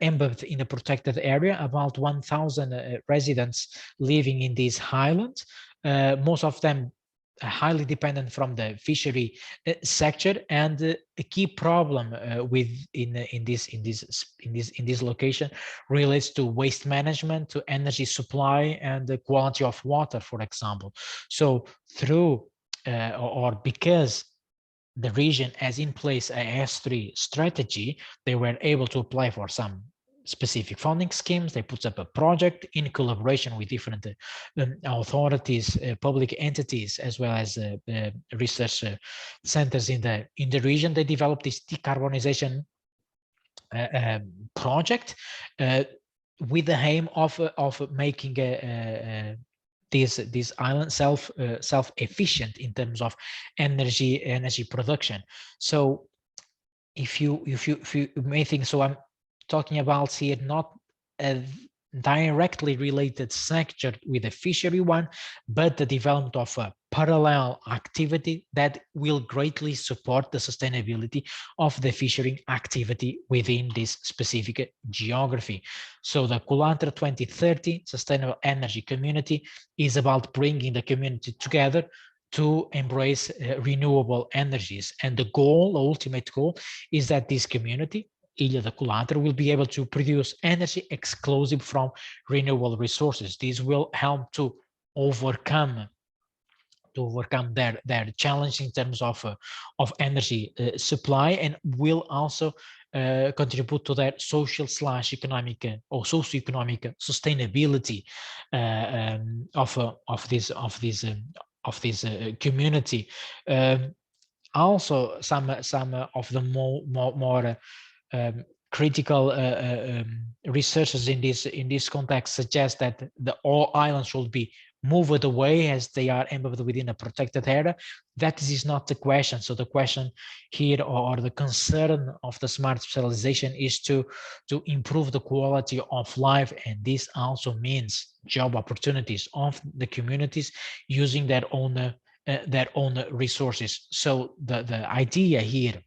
embedded in a protected area, about 1,000 residents living in this highland, most of them highly dependent from the fishery sector. And a key problem in this location relates to waste management, to energy supply, and the quality of water, for example. So through or because the region has in place a S3 strategy, they were able to apply for some specific funding schemes. They put up a project in collaboration with different authorities, public entities, as well as research centers in the region. They developed this decarbonization project with the aim of making this island self-efficient in terms of energy production. So if you may think, so I'm talking about here not a directly related sector with the fishery one, but the development of a parallel activity that will greatly support the sustainability of the fishery activity within this specific geography. So the Colatra 2030 Sustainable Energy Community is about bringing the community together to embrace renewable energies. And the goal, the ultimate goal, is that this community, Ilha da Colatra, will be able to produce energy exclusive from renewable resources. This will help to overcome their challenge in terms of energy supply, and will also contribute to their social/economic or socioeconomic sustainability of this community. Also, some of the more critical researchers in this context suggest that all islands should be moved away as they are embedded within a protected area. That is not the question. So the question here, or the concern of the smart specialization, is to improve the quality of life, and this also means job opportunities of the communities using their own resources. So the idea here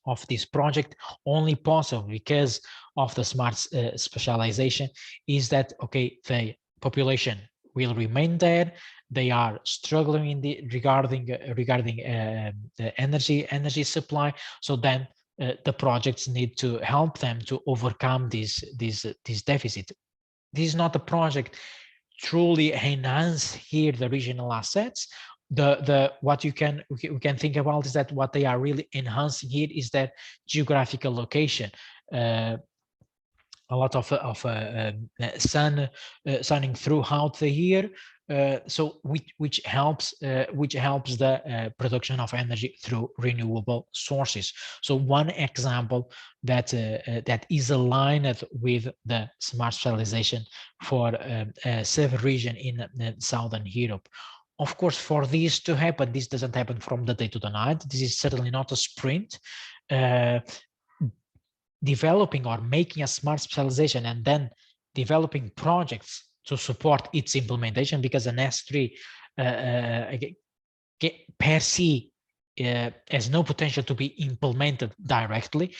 of this project, only possible because of the smart specialization, is that okay, the population will remain there. They are struggling regarding the energy supply. So then the projects need to help them to overcome this deficit. This is not a project truly enhance here the regional assets, what we can think about is that what they are really enhancing here is that geographical location. A lot of sun sunning throughout the year, so which helps the production of energy through renewable sources. So one example that that is aligned with the smart specialization for a sub-region in Southern Europe. Of course, for this to happen, this doesn't happen from the day to the night. This is certainly not a sprint. Developing or making a smart specialization and then developing projects to support its implementation, because an S3 per se has no potential to be implemented directly.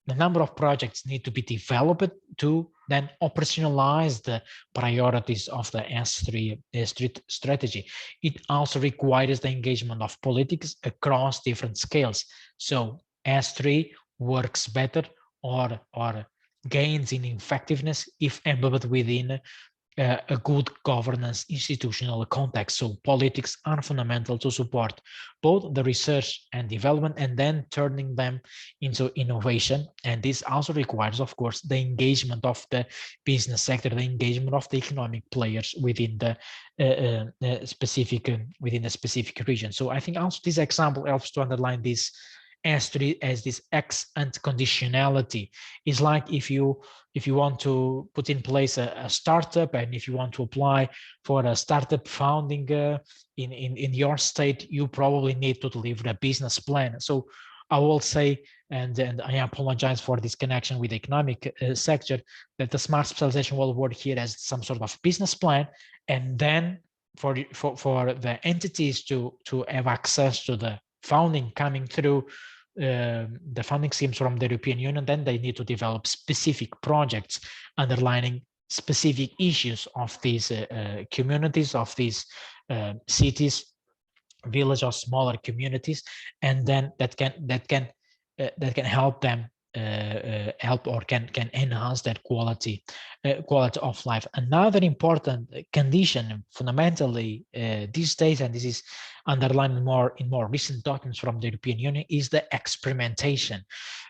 The number of projects need to be developed to then operationalize the priorities of the S3 strategy. It also requires the engagement of politics across different scales. So S3 works better or gains in effectiveness if embedded within a good governance institutional context. So politics are fundamental to support both the research and development and then turning them into innovation. And this also requires, of course, the engagement of the business sector, the engagement of the economic players within the specific region. So I think also this example helps to underline this as this ex-ante conditionality. Is like if you want to put in place a startup, and if you want to apply for a startup funding in your state, you probably need to deliver a business plan. So I will say, and I apologize for this connection with the economic sector, that the smart specialization will work here as some sort of business plan, and then for the entities to have access to the funding coming through the funding schemes from the European Union, then they need to develop specific projects underlining specific issues of these communities, of these cities, village or smaller communities, and then that can help them help or can enhance that quality of life. Another important condition fundamentally these days, and this is underlined in more recent documents from the European Union, is the experimentation.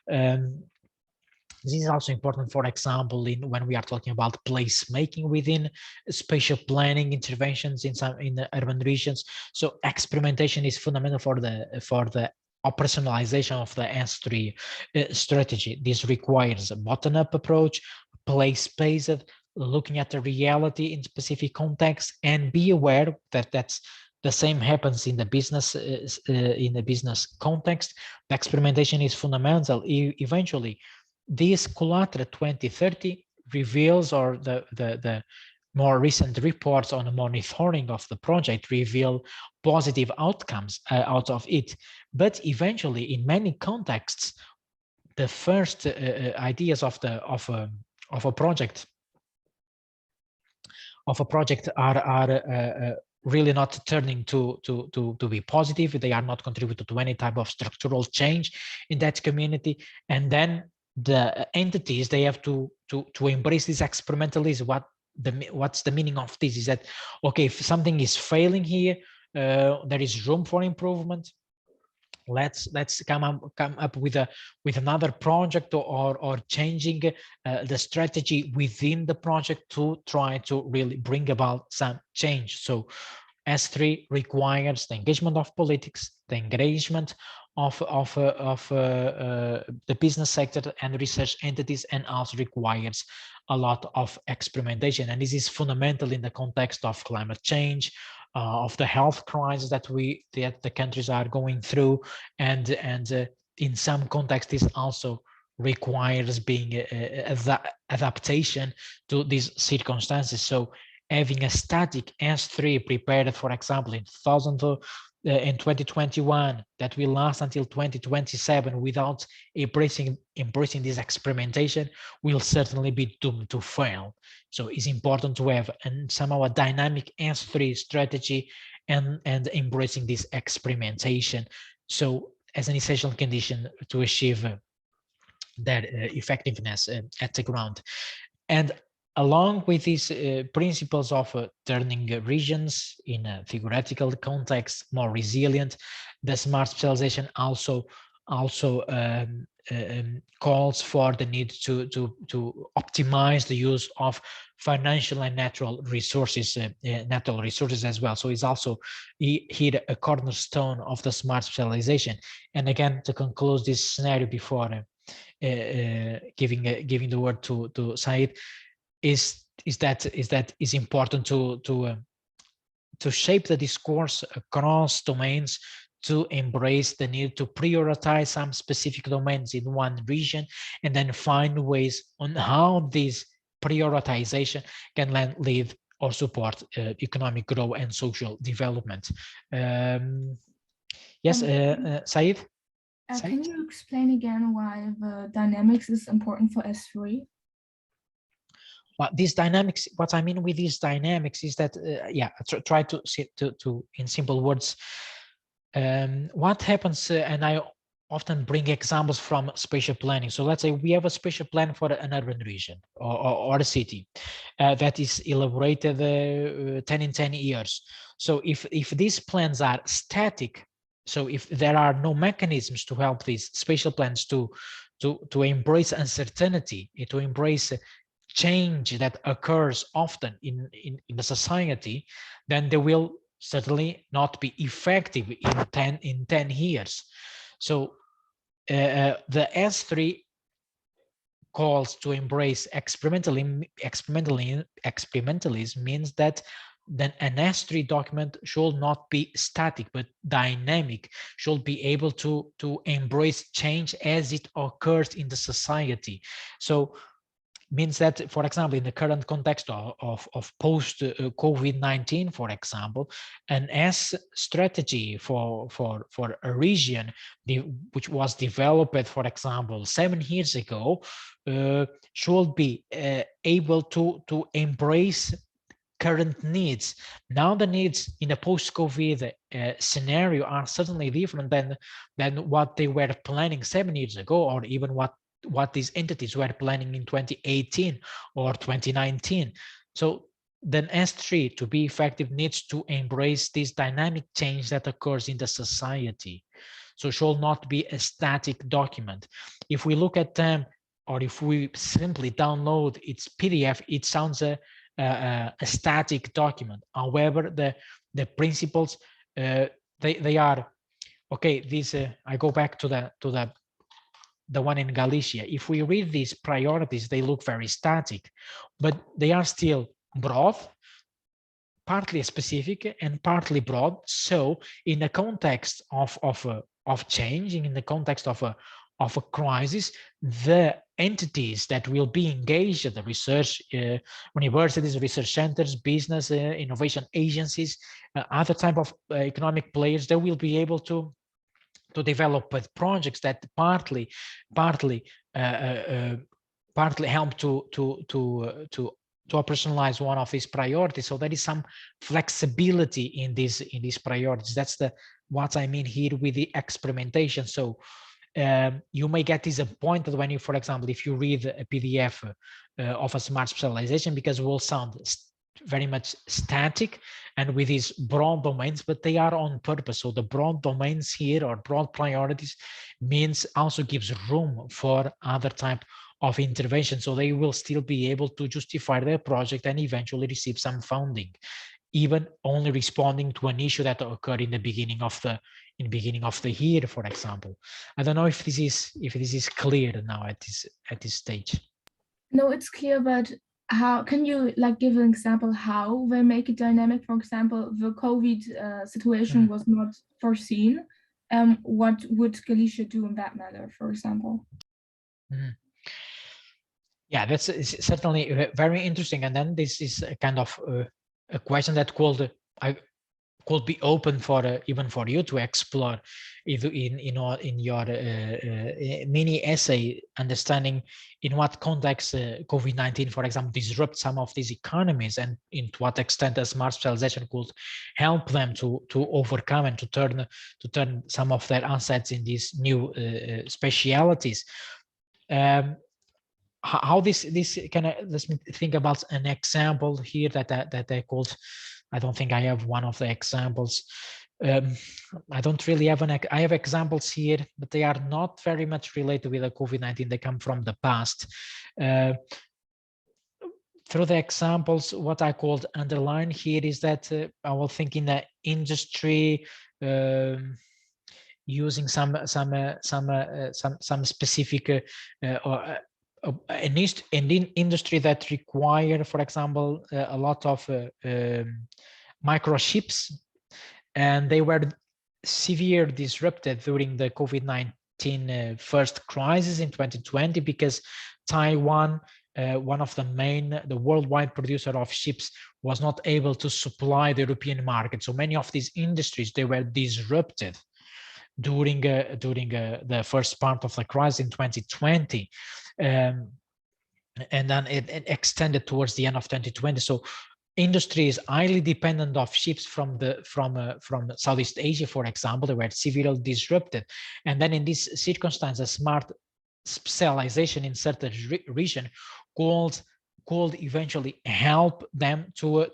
This is also important, for example, when we are talking about placemaking within spatial planning interventions in the urban regions. So experimentation is fundamental for the operationalization of the S3 strategy. This requires a bottom-up approach, place-based, looking at the reality in specific context, and be aware that that's the same happens in the business context. The experimentation is fundamental. Eventually, this Culatra 2030 reveals, or the more recent reports on the monitoring of the project reveal positive outcomes out of it. But eventually, in many contexts, the first ideas of a project are really not turning to be positive. They are not contributing to any type of structural change in that community, and then the entities, they have to embrace this experimentalism. What's the meaning of this? Is that, okay, if something is failing here, there is room for improvement. Let's come up with another project, or changing the strategy within the project to try to really bring about some change. So S3 requires the engagement of politics, the engagement of the business sector and research entities, and also requires a lot of experimentation. And this is fundamental in the context of climate change, of the health crisis that the countries are going through, and in some contexts this also requires being adaptation to these circumstances. So having a static S3 prepared, for example, in 2021 that will last until 2027 without embracing this experimentation will certainly be doomed to fail. So it's important to have somehow a dynamic S3 strategy and embracing this experimentation. So as an essential condition to achieve that effectiveness at the ground. And along with these principles of turning regions in a theoretical context more resilient, the smart specialization also calls for the need to optimize the use of financial and natural resources as well. So it's also here a cornerstone of the smart specialization. And again, to conclude this scenario before giving the word to Said, is important to shape the discourse across domains, to embrace the need to prioritize some specific domains in one region, and then find ways on how this prioritization can lead or support economic growth and social development. Yes, Said? Can you explain again why the dynamics is important for S3? But these dynamics, what I mean with these dynamics is that, try to in simple words, what happens, and I often bring examples from spatial planning. So let's say we have a spatial plan for an urban region or a city that is elaborated 10 in 10 years. So if these plans are static, so if there are no mechanisms to help these spatial plans to embrace uncertainty, to embrace change that occurs often in the society, then they will certainly not be effective in 10 years. So the S3 calls to embrace experimentalism means that then an S3 document should not be static but dynamic, should be able to embrace change as it occurs in the society. So means that, for example, in the current context of post COVID-19, for example, an S strategy for a region which was developed, for example, 7 years ago, should be able to embrace current needs. Now the needs in a post-COVID scenario are certainly different than what they were planning 7 years ago, or even what these entities were planning in 2018 or 2019. So then S3, to be effective, needs to embrace this dynamic change that occurs in the society. So should not be a static document. If we look at them, or if we simply download its PDF, it sounds a static document. However, the principles, they are okay. These I go back to the one in Galicia. If we read these priorities, they look very static, but they are still broad, partly specific and partly broad. So in the context of change, in the context of a crisis, the entities that will be engaged, the research universities, research centers, business, innovation agencies, other type of economic players, they will be able to develop with projects that partly help to operationalize one of these priorities. So there is some flexibility in these priorities. That's what I mean here with the experimentation. So you may get disappointed when you, for example, if you read a PDF of a smart specialization, because it will sound very much static and with these broad domains, but they are on purpose. So the broad domains here, or broad priorities, means also gives room for other type of intervention. So they will still be able to justify their project and eventually receive some funding, even only responding to an issue that occurred in the beginning of the year, for example. I don't know if this is clear now at this stage. No, it's clear, but how can you give an example how they make it dynamic? For example, the COVID situation was not foreseen. What would Galicia do in that matter, for example? Yeah, that's certainly very interesting. And then this is a kind of a question that could be open for even for you to explore in your mini essay, understanding in what context COVID-19, for example, disrupt some of these economies, and to what extent a smart specialization could help them to overcome and to turn some of their assets in these new specialities. how this kind of, let's me think about an example here that I called. I don't think I have one of the examples. I don't really have I have examples here, but they are not very much related with the COVID-19. They come from the past. Through the examples, what I called underline here is that I was thinking that industry, using some specific an industry that require, for example, a lot of microchips, and they were severely disrupted during the COVID-19 first crisis in 2020 because Taiwan, one of the worldwide producer of chips, was not able to supply the European market. So many of these industries, they were disrupted during the first part of the crisis in 2020, and then it extended towards the end of 2020. So industry is highly dependent of ships from Southeast Asia, for example. They were severely disrupted, and then in this circumstance, a smart specialization in certain region could eventually help them to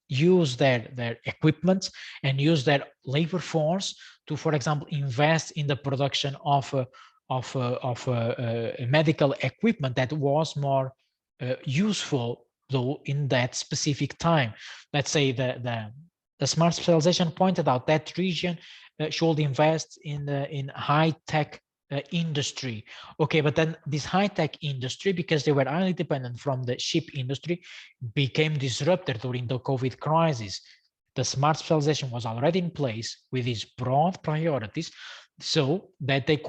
use their equipment and use their labor force to, for example, invest in the production of medical equipment that was more useful though in that specific time. Let's say the smart specialization pointed out that region should invest in high-tech industry. Okay, but then this high-tech industry, because they were highly dependent from the ship industry, became disrupted during the COVID crisis. The smart specialization was already in place with these broad priorities, so that they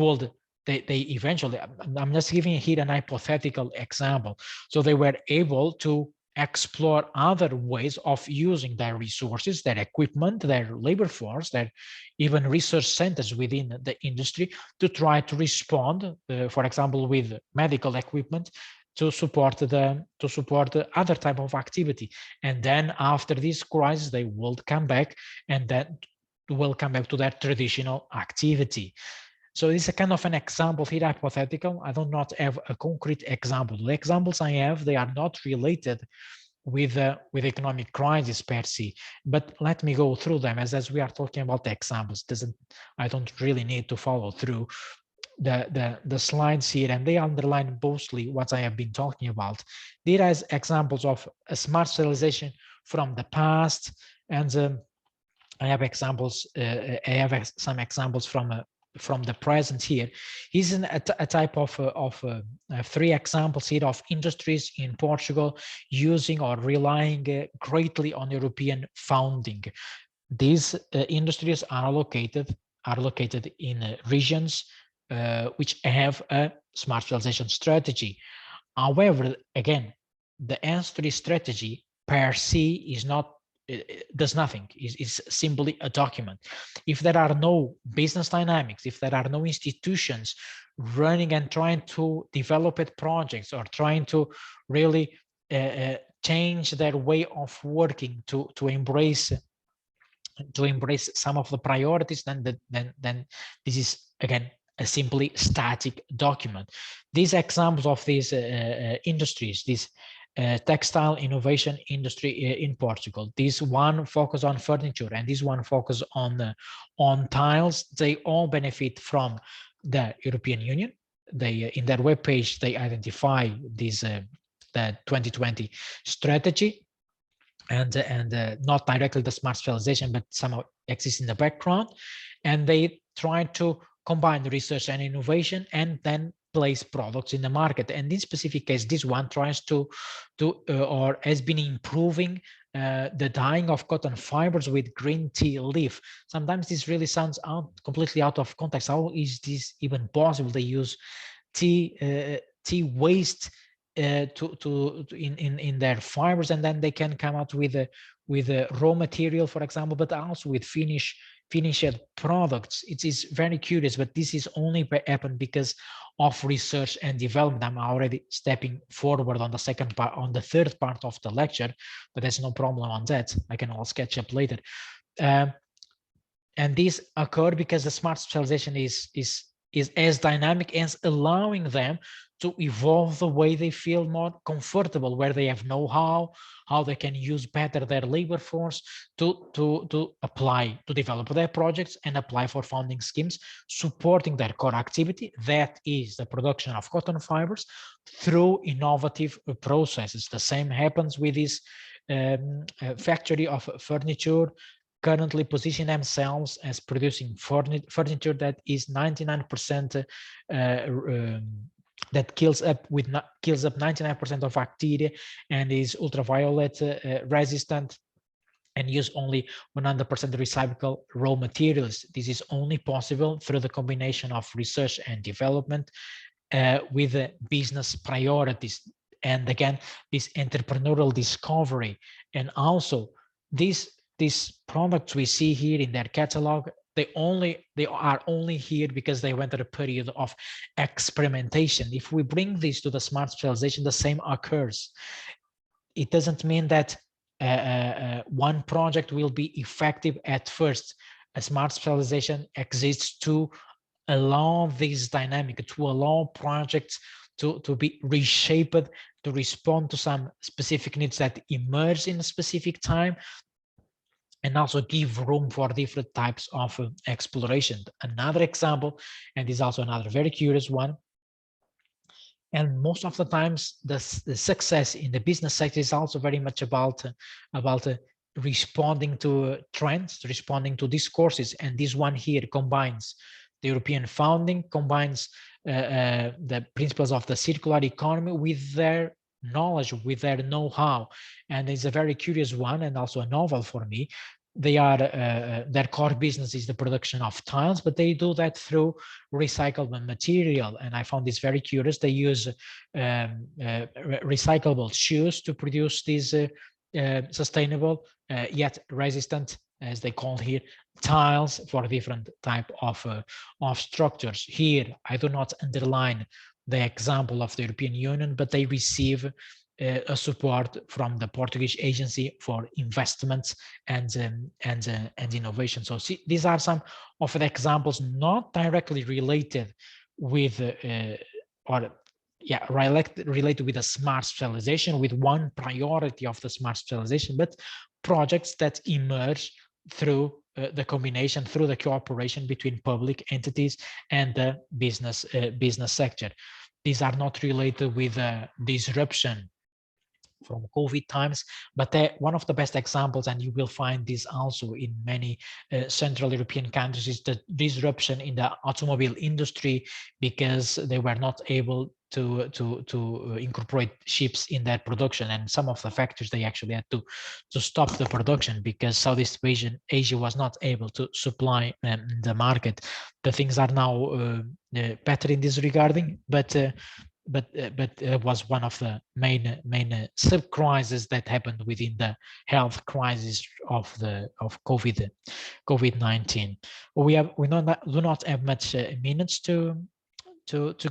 eventually, I'm just giving here an hypothetical example, so they were able to explore other ways of using their resources, their equipment, their labor force, their even research centers within the industry to try to respond, for example, with medical equipment to support the other type of activity. And then after this crisis, they will come back, and then will come back to their traditional activity. So it's a kind of an example here, hypothetical. I do not have a concrete example. The examples I have, they are not related with economic crisis per se. But let me go through them as we are talking about the examples. I don't really need to follow through the slides here, and they underline mostly what I have been talking about. There are examples of a smart specialization from the past, and I have examples. I have some examples from the present here. Is a type of three examples here of industries in Portugal using or relying greatly on European funding. These industries are located in regions which have a smart specialization strategy. However, again, the S3 strategy per se is not, does nothing. It's simply a document. If there are no business dynamics, if there are no institutions running and trying to develop projects or trying to really change their way of working to embrace some of the priorities, then this is again a simply static document. These examples of these industries, these textile innovation industry in Portugal, this one focus on furniture and this one focus on tiles, they all benefit from the European Union. They in their webpage they identify this the 2020 strategy, and not directly the smart specialization, but somehow exists in the background, and they try to combine research and innovation and then place products in the market. And in specific case, this one tries to or has been improving the dyeing of cotton fibers with green tea leaf. Sometimes this really sounds completely out of context. How is this even possible? They use tea waste in their fibers, and then they can come out with a raw material, for example, but also with finished products. It is very curious, but this is only happen because of research and development. I'm already stepping forward on the second part, on the third part of the lecture, but there's no problem on that. I can always catch up later. And this occurred because the smart specialization is as dynamic as allowing them to evolve the way they feel more comfortable, where they have know-how, how they can use better their labor force to apply, to develop their projects and apply for funding schemes, supporting their core activity, that is the production of cotton fibers, through innovative processes. The same happens with this factory of furniture, currently position themselves as producing furniture that is 99% that kills up 99% of bacteria and is ultraviolet resistant, and use only 100% recyclable raw materials. This is only possible through the combination of research and development with business priorities, and again this entrepreneurial discovery. And also these products we see here in their catalog, they are only here because they went through a period of experimentation. If we bring this to the smart specialization, the same occurs. It doesn't mean that one project will be effective at first. A smart specialization exists to allow this dynamic, to allow projects to be reshaped, to respond to some specific needs that emerge in a specific time, and also give room for different types of exploration. Another example, and this is also another very curious one, and most of the times the success in the business sector is also very much about responding to trends, responding to discourses, and this one here combines the European founding, combines the principles of the circular economy with their knowledge, with their know-how. And it's a very curious one, and also a novel for me. They are their core business is the production of tiles, but they do that through recyclable material. And I found this very curious. They use recyclable shoes to produce these sustainable yet resistant, as they call here, tiles for different type of structures. Here I do not underline the example of the European Union, but they receive a support from the Portuguese Agency for Investments and Innovation. So see, these are some of the examples not directly related with related with a smart specialization, with one priority of the smart specialization, but projects that emerge through the combination, through the cooperation between public entities and the business sector. These are not related with disruption from COVID times, but one of the best examples, and you will find this also in many Central European countries, is the disruption in the automobile industry, because they were not able to incorporate chips in their production, and some of the factories they actually had to stop the production because Southeast Asia was not able to supply the market. The things are now better in this regarding, but was one of the main sub-crises that happened within the health crisis of COVID-19. We do not have much minutes to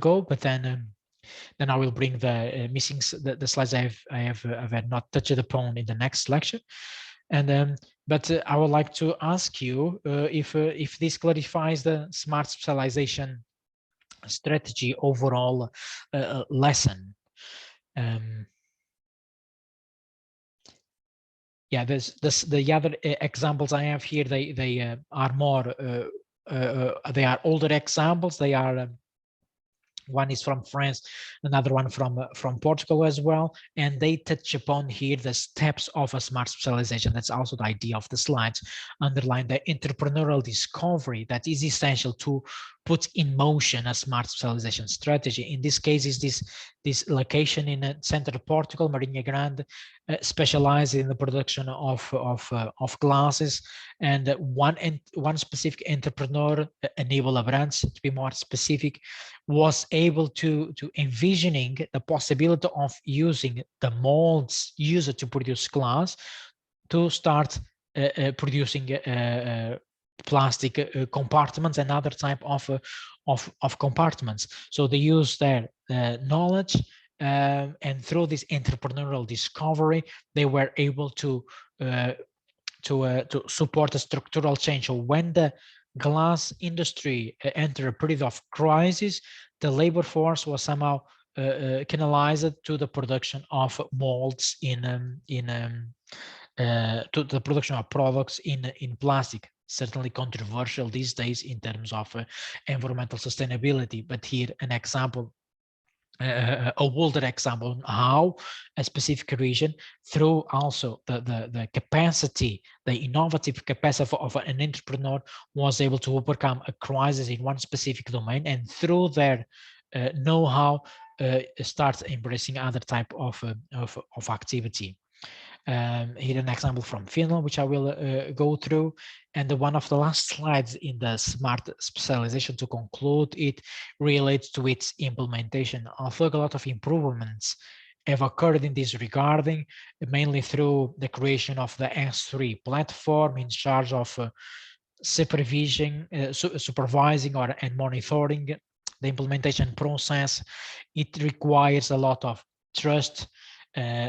go, but then I will bring the missing the slides I have not touched upon in the next lecture. And but I would like to ask you if this clarifies the smart specialization strategy overall lesson. Yeah, the other examples I have here, they are more they are older examples. They are one is from France, another one from Portugal as well, and they touch upon here the steps of a smart specialization. That's also the idea of the slides, underline the entrepreneurial discovery that is essential to put in motion a smart specialization strategy. In this case, is this location in central Portugal, Marinha Grande, specialized in the production of glasses, and one specific entrepreneur, Aníbal Abrantes, to be more specific, was able to envisioning the possibility of using the molds used to produce glass to start producing plastic compartments and other type of compartments. So they use their knowledge, and through this entrepreneurial discovery, they were able to support a structural change. So when the glass industry entered a period of crisis, the labor force was somehow canalized to the production of molds to the production of products in plastic. Certainly controversial these days in terms of environmental sustainability. But here an example, a older example on how a specific region, through also the capacity, the innovative capacity of an entrepreneur, was able to overcome a crisis in one specific domain, and through their know-how starts embracing other type of activity. Here an example from Finland, which I will go through, and one of the last slides in the smart specialization to conclude it relates to its implementation. Although a lot of improvements have occurred in this regarding, mainly through the creation of the S3 platform in charge of supervising and monitoring the implementation process. It requires a lot of trust,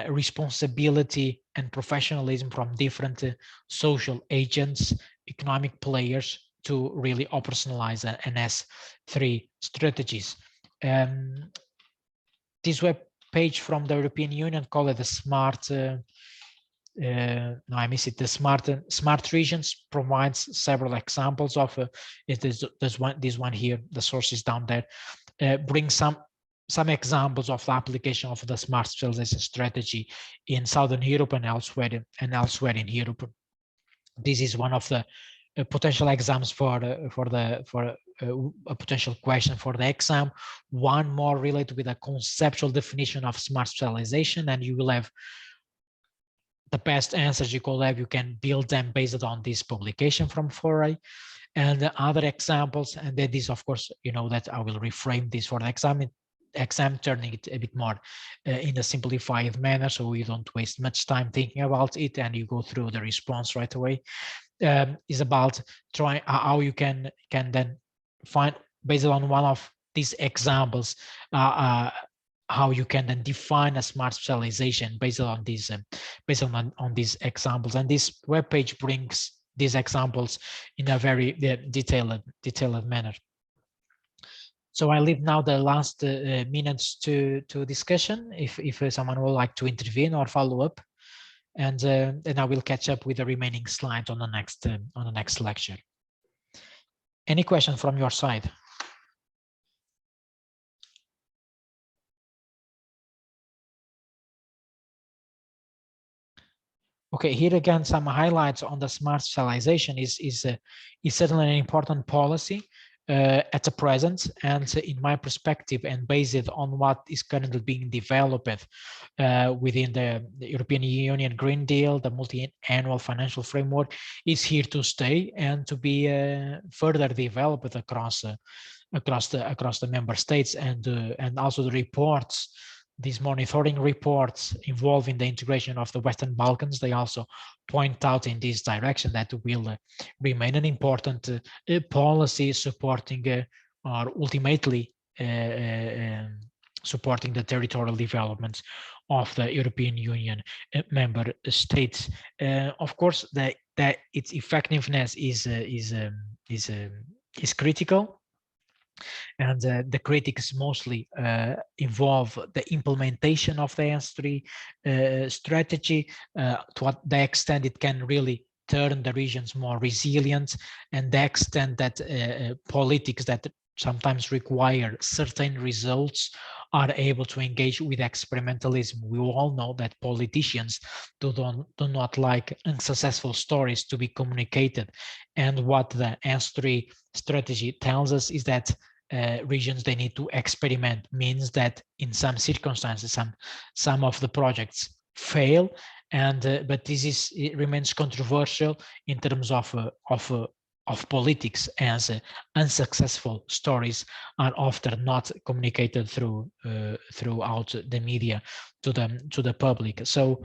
responsibility and professionalism from different social agents, economic players, to really operationalize an S3 strategies. This web page from the European Union, call it the smart, no, I miss it, the smart regions, provides several examples of this one here, the source is down there, brings some examples of the application of the smart specialization strategy in Southern Europe and elsewhere in Europe. This is one of the potential exams for a potential question for the exam. One more related with a conceptual definition of smart specialization, and you will have the best answers you could have. You can build them based on this publication from Foray. And the other examples, and then this, of course, you know that I will reframe this for the exam, turning it a bit more in a simplified manner, so you don't waste much time thinking about it and you go through the response right away. Is about trying how you can then find, based on one of these examples, how you can then define a smart specialization based on these on these examples. And this web page brings these examples in a very detailed manner. So I leave now the last minutes to discussion, if someone would like to intervene or follow up, and then I will catch up with the remaining slides on the next lecture. Any question from your side? Okay, here again some highlights on the smart specialization is certainly an important policy at the present, and in my perspective, and based on what is currently being developed within the European Union Green Deal, the multi-annual financial framework, is here to stay and to be further developed across the member states, and also the reports. These monitoring reports involving the integration of the Western Balkans, they also point out in this direction that will remain an important policy supporting or ultimately supporting the territorial development of the European Union member states. Of course, that its effectiveness is critical. And the critics mostly involve the implementation of the S3 strategy, to what the extent it can really turn the regions more resilient, and the extent that politics that sometimes require certain results are able to engage with experimentalism. We all know that politicians do not like unsuccessful stories to be communicated, and what the S3 strategy tells us is that regions, they need to experiment, means that in some circumstances some of the projects fail, and but it remains controversial in terms of politics, as unsuccessful stories are often not communicated throughout the media to the public. So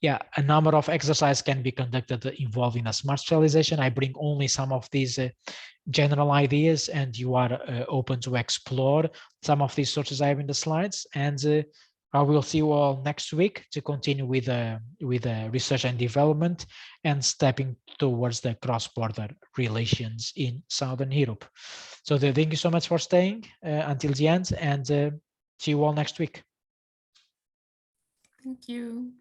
yeah, a number of exercises can be conducted involving a smart specialization. I bring only some of these general ideas, and you are open to explore some of these sources I have in the slides. And I will see you all next week to continue with research and development and stepping towards the cross-border relations in Southern Europe. So thank you so much for staying until the end, and See you all next week. Thank you.